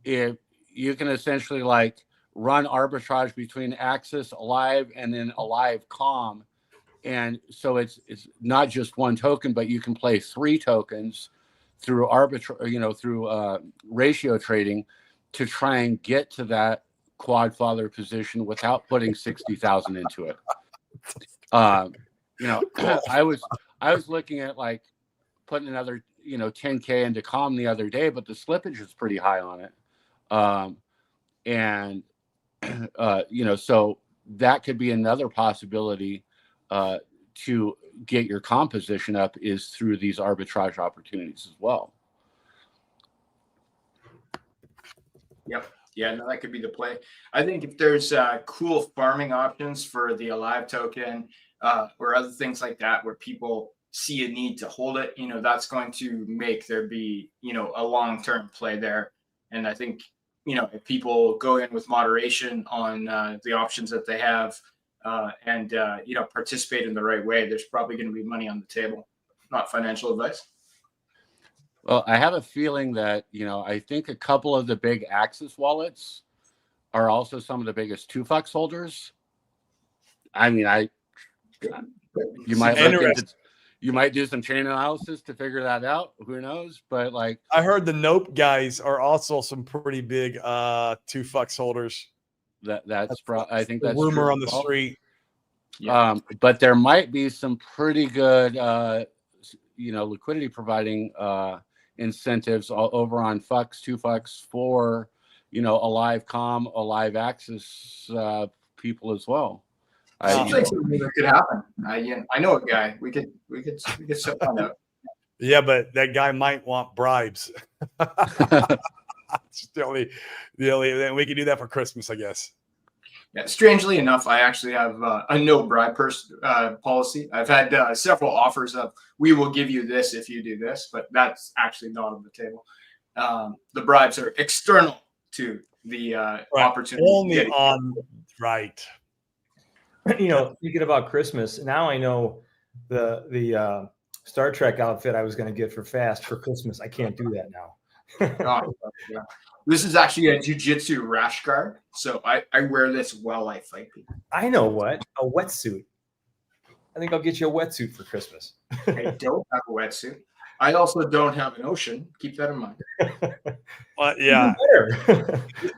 if you can essentially like run arbitrage between Axis, Alive, and then Alive Com, and so it's not just one token, but you can play 3 tokens through through ratio trading to try and get to that quad father position without putting 60,000 into it. I was looking at like putting another 10K into Com the other day, but the slippage is pretty high on it. So that could be another possibility to get your composition up, is through these arbitrage opportunities as well. Yep. Yeah, no, that could be the play. I think if there's cool farming options for the Alive token, or other things like that, where people see a need to hold it, that's going to make there be, a long-term play there. And I think, if people go in with moderation on the options that they have, and participate in the right way, there's probably going to be money on the table. Not financial advice. Well, I have a feeling that, I think a couple of the big Axis wallets are also some of the biggest 2FUX holders. I mean, you might do some chain analysis to figure that out. Who knows? But like, I heard the Nope guys are also some pretty big 2FUX holders. I think that's rumor true on the street. Yeah. But there might be some pretty good liquidity providing incentives all over on FUX, 2FUX for Alive Com, Alive Axis people as well. Seems like something that could happen. I know a guy. We could set that up. Yeah, but that guy might want bribes. It's the only we can do that for Christmas, I guess. Yeah, strangely enough, I actually have a no bribe policy. I've had several offers of, we will give you this if you do this, but that's actually not on the table. The bribes are external to the opportunity. Only on right. Thinking about Christmas, now I know the Star Trek outfit I was going to get for Fast for Christmas. I can't do that now. Yeah. This is actually a jiu-jitsu rash guard, so I wear this while I fight people. I know what, a wetsuit. I think I'll get you a wetsuit for Christmas. I don't have a wetsuit. I also don't have an ocean. Keep that in mind. But yeah,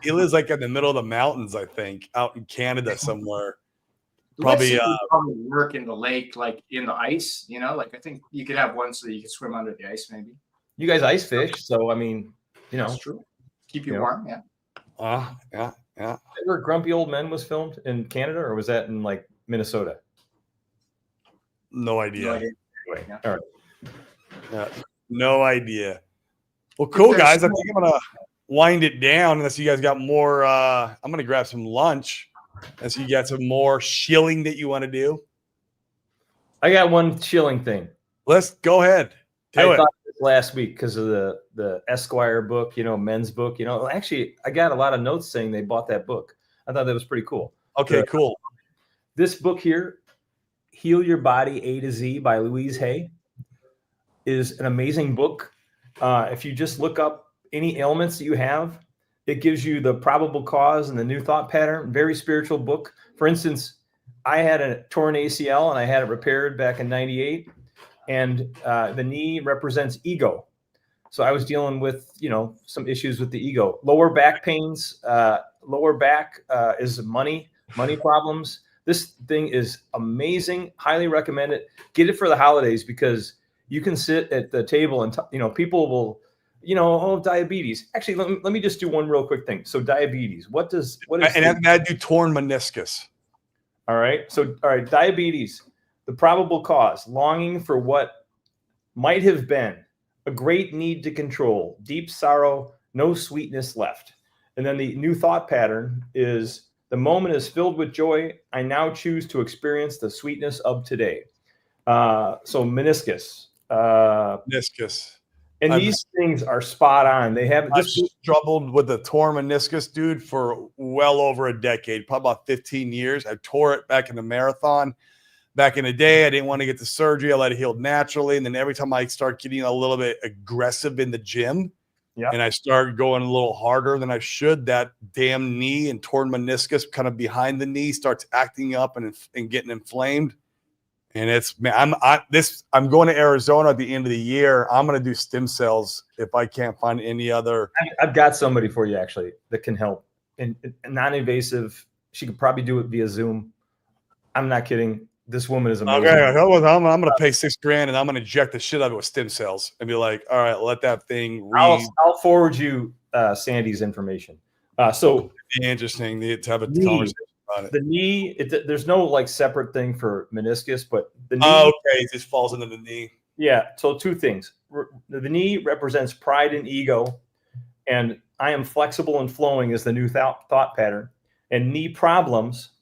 he lives like in the middle of the mountains, I think, out in Canada somewhere. Probably work in the lake, like in the ice. Like I think you could have one so that you can swim under the ice, maybe. You guys ice fish, so I mean, that's true. Keep you warm, yeah. Yeah. Ever Grumpy Old Men was filmed in Canada, or was that in like Minnesota? No idea. Anyway, Yeah. All right. Yeah, no idea. Well, cool, guys. I think I'm gonna wind it down unless you guys got more. I'm gonna grab some lunch. Unless you got some more shilling that you want to do. I got one shilling thing. Let's go ahead. I thought this last week because of the Esquire book, men's book. Actually, I got a lot of notes saying they bought that book. I thought that was pretty cool. Okay, cool. This book here, Heal Your Body A to Z by Louise Hay, is an amazing book. If you just look up any ailments that you have, it gives you the probable cause and the new thought pattern. Very spiritual book. For instance, I had a torn ACL and I had it repaired back in '98. and the knee represents ego. So I was dealing with, some issues with the ego. Lower back pains. Lower back is money problems. This thing is amazing. Highly recommend it. Get it for the holidays because you can sit at the table and, people will, diabetes. Actually, let me just do one real quick thing. So diabetes, what is and I do torn meniscus. All right. So, all right. Diabetes, the probable cause, longing for what might have been, a great need to control, deep sorrow, no sweetness left. And then the new thought pattern is the moment is filled with joy. I now choose to experience the sweetness of today. So meniscus. Meniscus. And these things are spot on. They have I've struggled with the torn meniscus, dude, for well over a decade, probably about 15 years. I tore it back in the marathon. Back in the day, I didn't want to get the surgery. I let it heal naturally. And then every time I start getting a little bit aggressive in the gym, and I started going a little harder than I should, that damn knee and torn meniscus kind of behind the knee starts acting up and getting inflamed. And it's, man, I'm going to Arizona at the end of the year. I'm going to do stem cells if I can't find any other. I've got somebody for you actually that can help. And non-invasive. She could probably do it via Zoom. I'm not kidding. This woman is amazing. Okay, I'm going to pay $6,000 and I'm going to inject the shit out of it with stem cells and be like, all right, let that thing read. I'll forward you Sandy's information. So interesting to have a conversation about it. The knee, there's no like separate thing for meniscus, but the knee. Oh, okay, it just falls into the knee. Yeah. So two things. The knee represents pride and ego, and I am flexible and flowing is the new thought pattern. And knee problems,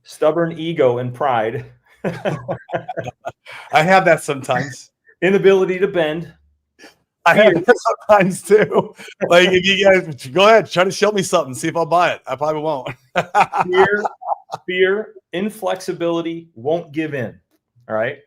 stubborn ego and pride. I have that sometimes. Inability to bend. I have that sometimes too. Like if you guys go ahead, try to show me something, see if I'll buy it. I probably won't. fear, inflexibility, won't give in. All right.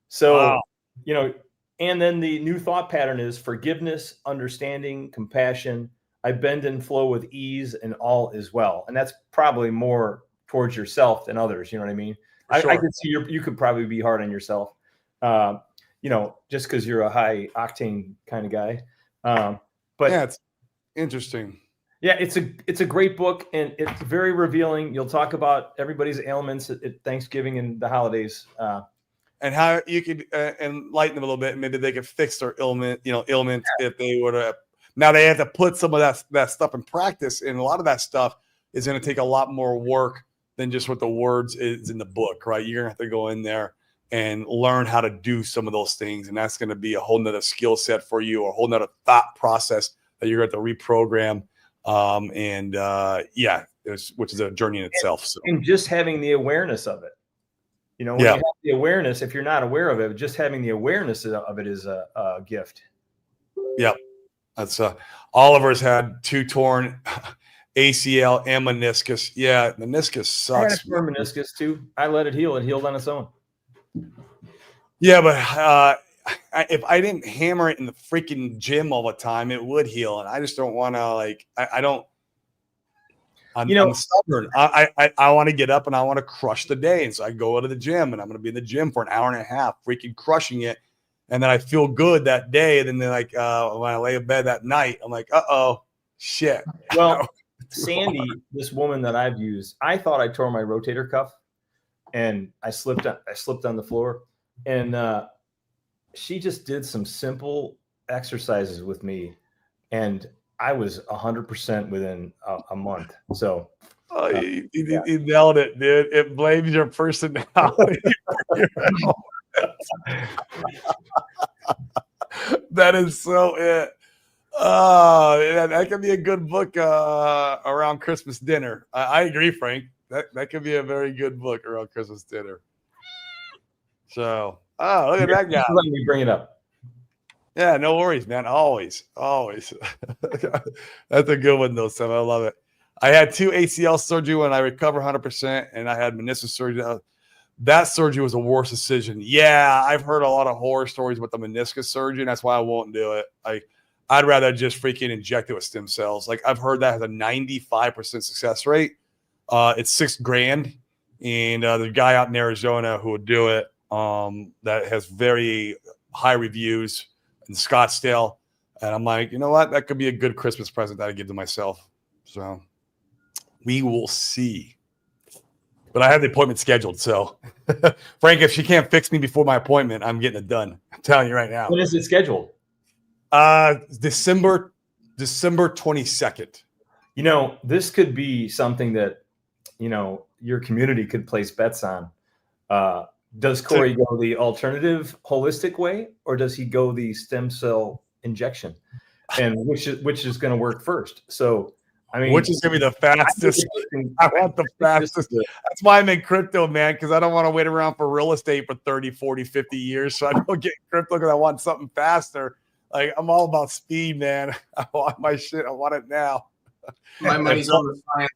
So, wow. And then the new thought pattern is forgiveness, understanding, compassion. I bend and flow with ease and all is well. And that's probably more towards yourself than others. You know what I mean? Sure. I could see you could probably be hard on yourself, just because you're a high octane kind of guy. But yeah, it's interesting. Yeah, it's a great book and it's very revealing. You'll talk about everybody's ailments at Thanksgiving and the holidays, and how you could enlighten them a little bit. Maybe they could fix their ailment if they were to. Now they have to put some of that stuff in practice, and a lot of that stuff is going to take a lot more work than just what the words is in the book, right? You're gonna have to go in there and learn how to do some of those things. And that's going to be a whole nother skill set for you, or a whole nother thought process that you're going to have to reprogram. Which is a journey in itself. So. And just having the awareness of it, when you have the awareness, if you're not aware of it, just having the awareness of it is a gift. Yep. That's Oliver's had 2 torn ACL and meniscus. Yeah, meniscus sucks. I had a meniscus too. I let it heal. It healed on its own. Yeah, but if I didn't hammer it in the freaking gym all the time, it would heal. And I just don't want to I'm stubborn. I want to get up and I want to crush the day. And so I go to the gym and I'm going to be in the gym for an hour and a half, freaking crushing it. And then I feel good that day. And then when I lay in bed that night, I'm like, shit. Well, Sandy, this woman that I've used, I thought I tore my rotator cuff and I slipped on the floor, and she just did some simple exercises with me and I was 100% within a month. So you nailed it, dude. It blames your personality. That is so it. Oh, that could be a good book around Christmas dinner. I agree, Frank. That could be a very good book around Christmas dinner. So, look at that guy. Let me bring it up. Yeah, no worries, man. Always. That's a good one, though, Sam. I love it. I had 2 ACL surgery when I recovered 100%, and I had meniscus surgery. That surgery was a worse decision. Yeah, I've heard a lot of horror stories with the meniscus surgery, and that's why I won't do it. I'd rather just freaking inject it with stem cells. Like I've heard that has a 95% success rate. It's $6,000, and the guy out in Arizona who would do it that has very high reviews in Scottsdale. And I'm like, you know what? That could be a good Christmas present that I give to myself. So we will see. But I have the appointment scheduled. So, Frank, if she can't fix me before my appointment, I'm getting it done. I'm telling you right now. When is it scheduled? December 22nd. You know, this could be something that, you know, your community could place bets on. Does Corey go the alternative holistic way, or does he go the stem cell injection? And which is going to work first? So, I mean, Which is going to be the fastest? I want the fastest. That's why I'm in crypto, man, because I don't want to wait around for real estate for 30, 40, 50 years. So I don't get crypto because I want something faster. Like, I'm all about speed, man. I want my shit. I want it now. My money's on the science.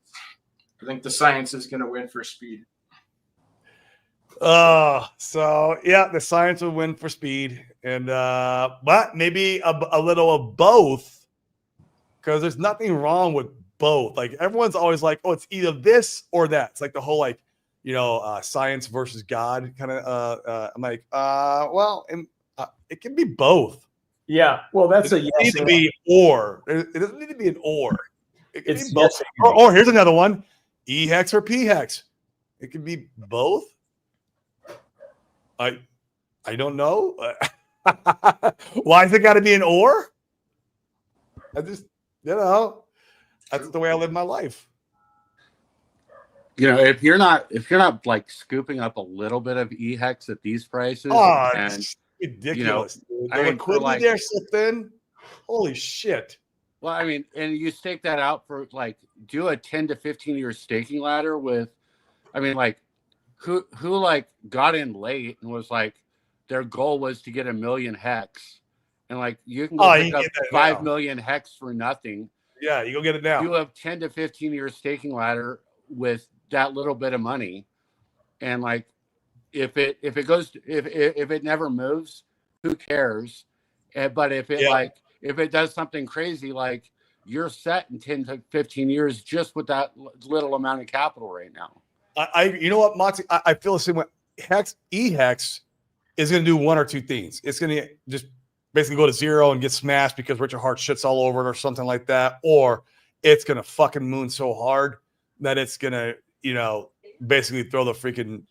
I think the science is going to win for speed. So yeah, the science will win for speed, and but maybe a little of both, because there's nothing wrong with both. Like, everyone's always like, oh, it's either this or that. It's like the whole, like, you know, science versus God kind of. I'm like, well, it can be both. Yeah, well, that's It a yes. doesn't need to be or. It doesn't need to be an or. It can It's be both. yes. Or here's another one: E-hex or P-hex. It can be both. I don't know. Why is it got to be an or? I just, you know, that's the way I live my life. You know, if you're not like scooping up a little bit of E-hex at these prices, Oh, and it's ridiculous. Dude. I The mean, for liquidity like- there so thin. Holy shit. well, I mean, and you stake that out for like do a 10 to 15 year staking ladder with, I mean, like who like got in late and was like their goal was to get 1 million hex, and like you can go pick up 5 million hex for nothing. Yeah, you go get it now. You have 10 to 15 year staking ladder with that little bit of money, and like if it never moves, who cares? But if it does something crazy, like you're set in 10 to 15 years just with that little amount of capital right now. You know what, Moxie? I feel the same way. E-hex is going to do one or two things. It's going to just basically go to zero and get smashed because Richard Hart shits all over it or something like that, or it's going to fucking moon so hard that it's going to, you know, basically throw the freaking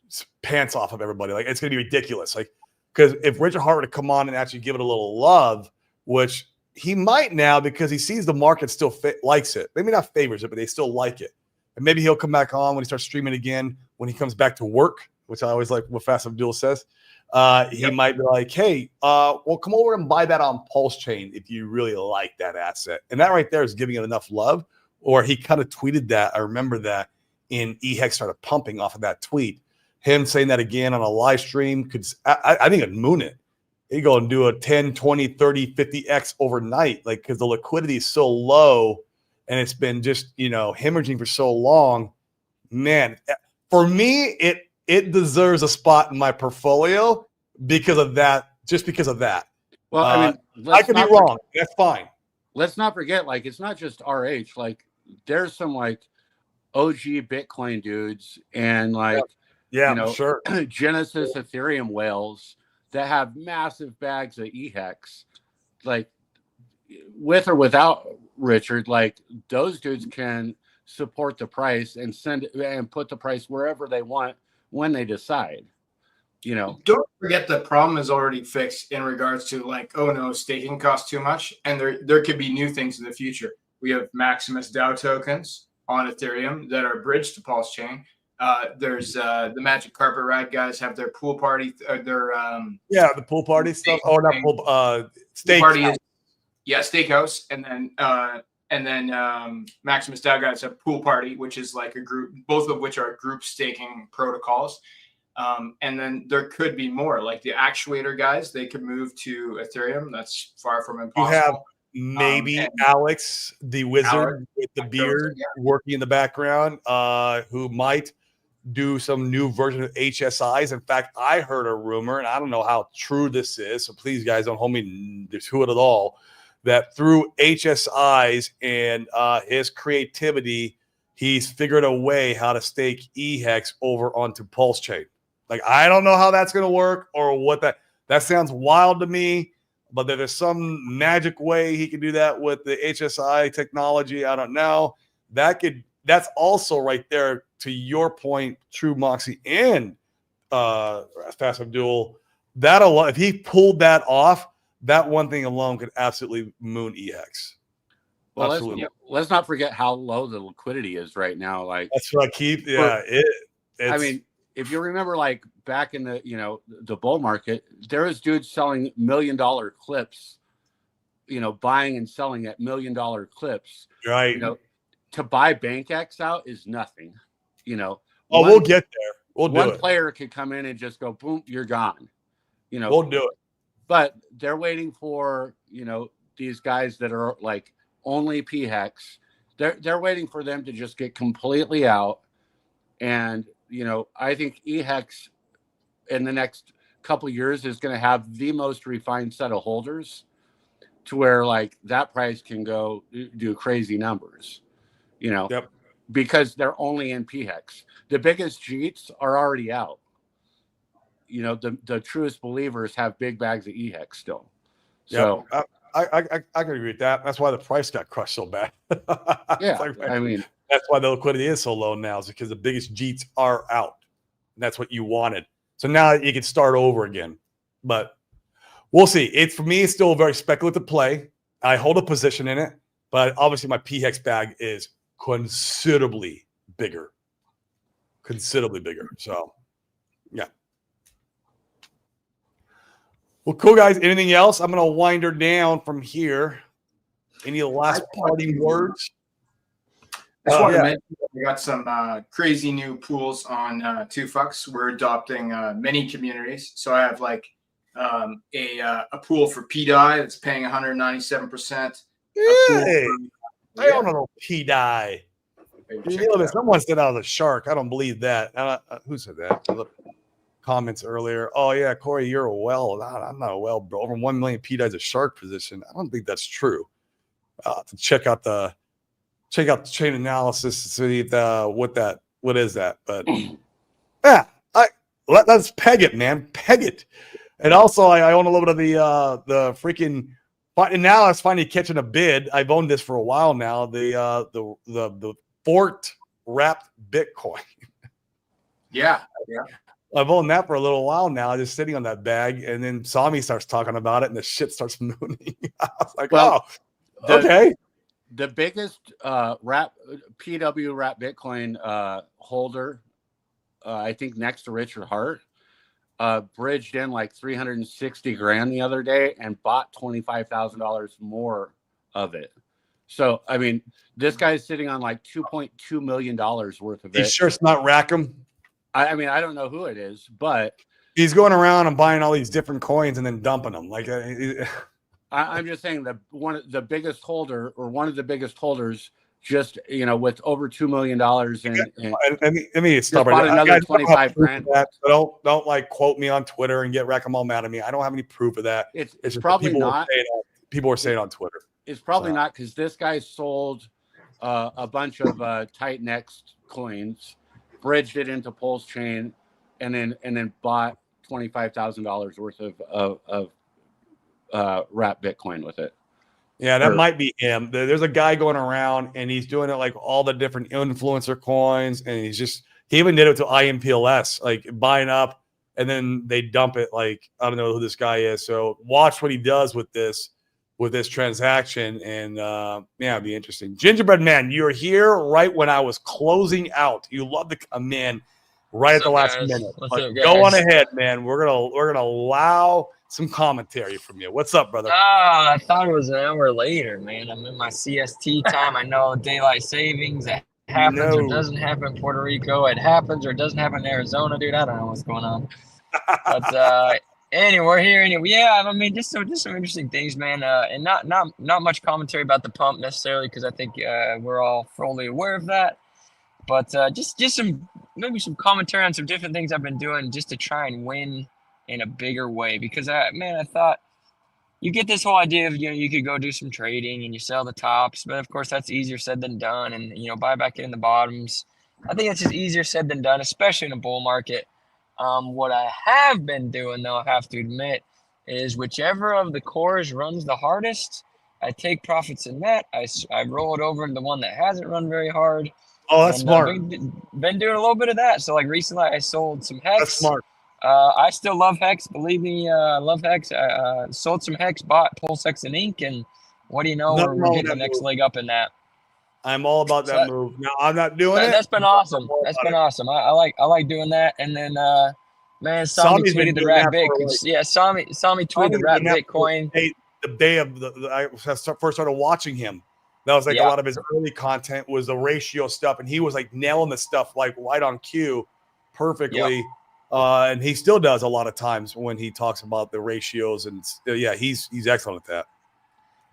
pants off of everybody. Like, it's going to be ridiculous. Like, because if Richard Hart were to come on and actually give it a little love, which he might now because he sees the market still likes it. Maybe not favors it, but they still like it. And maybe he'll come back on when he starts streaming again, when he comes back to work, which I always like what Fast Abdul says. He might be like, hey, well, come over and buy that on Pulse Chain if you really like that asset. And that right there is giving it enough love. Or he kind of tweeted that. I remember that in E-hex started pumping off of that tweet. Him saying that again on a live stream, I think it'd moon it. He'd go and do a 10, 20, 30, 50x overnight, like, because the liquidity is so low and it's been just, you know, hemorrhaging for so long. Man, for me, it deserves a spot in my portfolio because of that, just because of that. Well, I mean, I could be wrong. That's fine. Let's not forget, like, it's not just RH. Like, there's some, like, OG Bitcoin dudes and, like, yeah, you know, sure. Genesis Ethereum whales that have massive bags of E-hex. Like, with or without Richard, like, those dudes can support the price and send it and put the price wherever they want when they decide. You know, don't forget the problem is already fixed in regards to, like, oh no, staking costs too much, and there could be new things in the future. We have Maximus DAO tokens on Ethereum that are bridged to Pulse Chain. There's the Magic Carpet Ride guys have their pool party, the pool party stuff. Oh, not pool, steak party is, Steakhouse, and then Maximus DAO guys have pool party, which is like a group, both of which are group staking protocols. And then there could be more, like the actuator guys, they could move to Ethereum. That's far from impossible. You have maybe Alex, the wizard with the beard, working in the background, who might do some new version of HSIs. In fact, I heard a rumor, and I don't know how true this is, so please, guys, don't hold me to it at all, that through HSIs and his creativity, he's figured a way how to stake E-hex over onto Pulse Chain. Like, I don't know how that's going to work or what that, That sounds wild to me, but there's some magic way he can do that with the HSI technology. I don't know. That's also right there to your point, True Moxie and Fast Abdul. That alone, if he pulled that off, that one thing alone could absolutely moon EX. Well, Absolutely. let's not forget how low the liquidity is right now. Like That's what I keep. Yeah, I mean, if you remember, like back in the the bull market, there was dudes selling $1 million clips, buying and selling at $1 million clips. right. To buy BankX out is nothing. We'll get there. We'll do one it. player could come in and just go boom, you're gone. We'll do it. But they're waiting for these guys that are like only PHEX. They're waiting for them to just get completely out. And I think EHEX in the next couple of years is going to have the most refined set of holders to where like that price can go do crazy numbers, Yep. because they're only in PHEX. The biggest Jeets are already out. The truest believers have big bags of EHEX still. So I can agree with that. That's why the price got crushed so bad. yeah, I mean, that's why the liquidity is so low now, is because the biggest Jeets are out. And that's what you wanted. So now you can start over again. But we'll see. For me, it's still a very speculative play. I hold a position in it, but obviously my PHEX bag is considerably bigger. So, yeah. Well, cool, guys. Anything else? I'm going to wind her down from here. Any last parting words? I just want to mention that we got some crazy new pools on TwoFucks. We're adopting many communities. So I have like a pool for PDI that's paying 197%. Hey, I don't know PDI. Someone said I was a shark. I don't believe that. Who said that? Comments earlier. Oh yeah, Corey, you're a whale. I'm not a whale, bro. Over 1 million PDI is a shark position. I don't think that's true. To check out the chain analysis to see what is that. But yeah, let's peg it, man. Peg it. And also, I own a little bit of the freaking. And now I was finally catching a bid. I've owned this for a while now. The forked wrapped Bitcoin. Yeah. I've owned that for a little while now, just sitting on that bag. And then Sami starts talking about it, and the shit starts mooning. I was like, okay. The biggest PW wrap Bitcoin holder, I think next to Richard Hart, bridged in like 360 grand the other day and bought $25,000 more of it. So, I mean, this guy's sitting on like $2.2 million worth of it. You sure it's not Rackham? I mean, I don't know who it is, but he's going around and buying all these different coins and then dumping them. Like, I'm just saying that one of the biggest holders, just with over $2 million let me stop right now. Another 25 grand. Don't like quote me on Twitter and get Rackham all mad at me. I don't have any proof of that. It's probably not. People are saying on Twitter. It's probably not, because this guy sold a bunch of Titanx coins, bridged it into Pulse Chain, and then bought $25,000 worth of wrap Bitcoin with it. Yeah, that might be him. There's a guy going around and he's doing it like all the different influencer coins, and he even did it to IMPLS, like buying up and then they dump it. Like, I don't know who this guy is. So watch what he does with this transaction, and it'd be interesting. Gingerbread Man, you're here right when I was closing out. You love to come in right at the last minute. Go on ahead, man. We're gonna allow some commentary from you. What's up, brother? Oh, I thought it was an hour later, man. I'm in my CST time. I know daylight savings. It happens or doesn't happen in Puerto Rico. It happens or doesn't happen in Arizona, dude. I don't know what's going on. But anyway, we're here. Anyway, yeah. I mean, just some interesting things, man. And not much commentary about the pump necessarily, because I think we're all fully aware of that. But just some commentary on some different things I've been doing just to try and win in a bigger way, because I thought you get this whole idea of, you could go do some trading and you sell the tops, but of course that's easier said than done, and buy back in the bottoms. I think it's just easier said than done, especially in a bull market. What I have been doing, though, I have to admit, is whichever of the cores runs the hardest, I take profits in that. I roll it over to the one that hasn't run very hard. Oh, that's And, smart. Been doing a little bit of that. So like recently I sold some Hex. That's smart. I still love Hex. Believe me, I love Hex. I sold some Hex, bought Pulse X and Ink, and what do you know? Nothing We're wrong getting with the that next move. leg up in that. I'm all about that move. No, I'm not doing it. That's been awesome. all That's about been awesome. I like doing that. And then man, Sami Sami's been tweeted the doing Rat that for, Bitcoin. like- Yeah, Sami tweeted the Rat Bitcoin. The day of I first started watching him. That was like a Yeah. lot of his early content was the ratio stuff, and he was like nailing the stuff like right on cue, perfectly. And he still does a lot of times when he talks about the ratios, and yeah, he's excellent at that.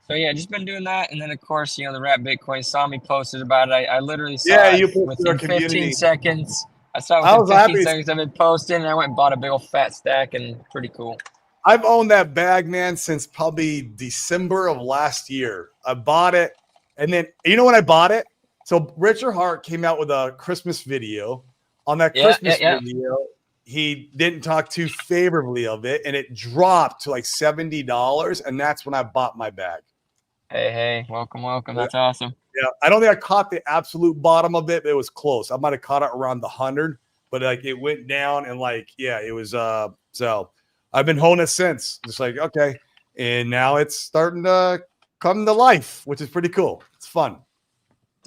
So yeah, just been doing that, and then of course, you know, the Rat Bitcoin. Sami posted about it. I literally saw Yeah, it you posted our within community. 15 seconds. I saw I it was within 15 happy. seconds of it posting, and I went and bought a big old fat stack, and pretty cool. I've owned that bag, man, since probably December of last year. I bought it, and then you know when I bought it? So Richard Hart came out with a Christmas video. On that Christmas video, he didn't talk too favorably of it, and it dropped to like $70, and that's when I bought my bag. Hey, welcome. That's awesome. Yeah, I don't think I caught the absolute bottom of it, but it was close. I might have caught it around the 100, but like it went down, and like it was so I've been holding it since. Just like, okay. And now it's starting to come to life, which is pretty cool. It's fun.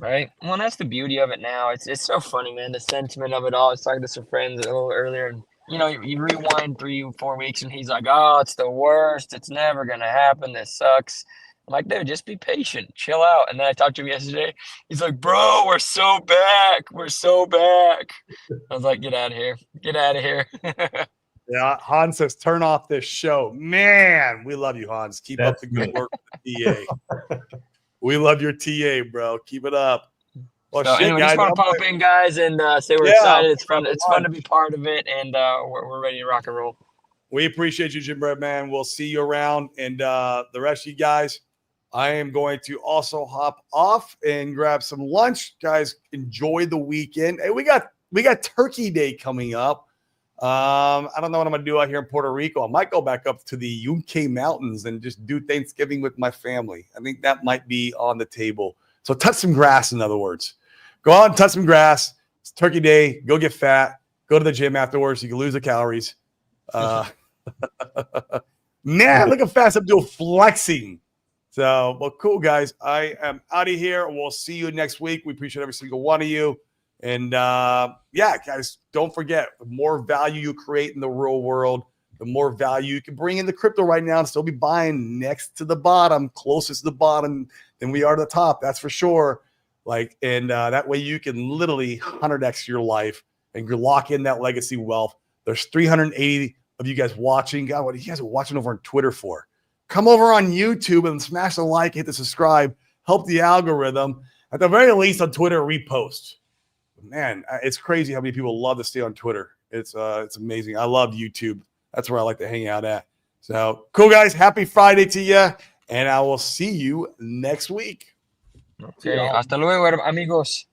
Right. Well, that's the beauty of it now. It's so funny, man. The sentiment of it all. I was talking to some friends a little earlier, and you know, you rewind 3-4 weeks, and he's like, "Oh, it's the worst. It's never gonna happen. This sucks." I'm like, dude, just be patient, chill out. And then I talked to him yesterday. He's like, "Bro, we're so back. We're so back." I was like, "Get out of here. Get out of here." Yeah, Hans says, turn off this show. Man, we love you, Hans. Keep up That's the good good. work with the TA. We love your TA, bro. Keep it up. Well, So shit, anyway, guys. just want to pop in, guys, and say we're Yeah, excited. It's fun. have It's fun to fun. be part of it, and we're ready to rock and roll. We appreciate you, Jim Bread, man. We'll see you around. And the rest of you guys, I am going to also hop off and grab some lunch. Guys, enjoy the weekend. Hey, we got Turkey Day coming up. I don't know what I'm gonna do out here in Puerto Rico. I might go back up to the UK mountains and just do Thanksgiving with my family. I think that might be on the table. So touch some grass, in other words. Go out and touch some grass. It's Turkey Day. Go get fat. Go to the gym afterwards. You can lose the calories. Man, look how fast I'm doing flexing. So, well, cool, guys. I am out of here. We'll see you next week. We appreciate every single one of you. And yeah, guys, don't forget, the more value you create in the real world, the more value you can bring in the crypto right now and still be buying next to the bottom, closest to the bottom than we are to the top. That's for sure. Like, and that way you can literally 100x your life and lock in that legacy wealth. There's 380 of you guys watching. God, what are you guys watching over on Twitter for? Come over on YouTube and smash the like, hit the subscribe, help the algorithm. At the very least on Twitter, repost. Man, it's crazy how many people love to stay on Twitter. It's amazing. I love YouTube. That's where I like to hang out at. So cool, guys. Happy Friday to you, and I will see you next week. Okay, hasta luego, amigos.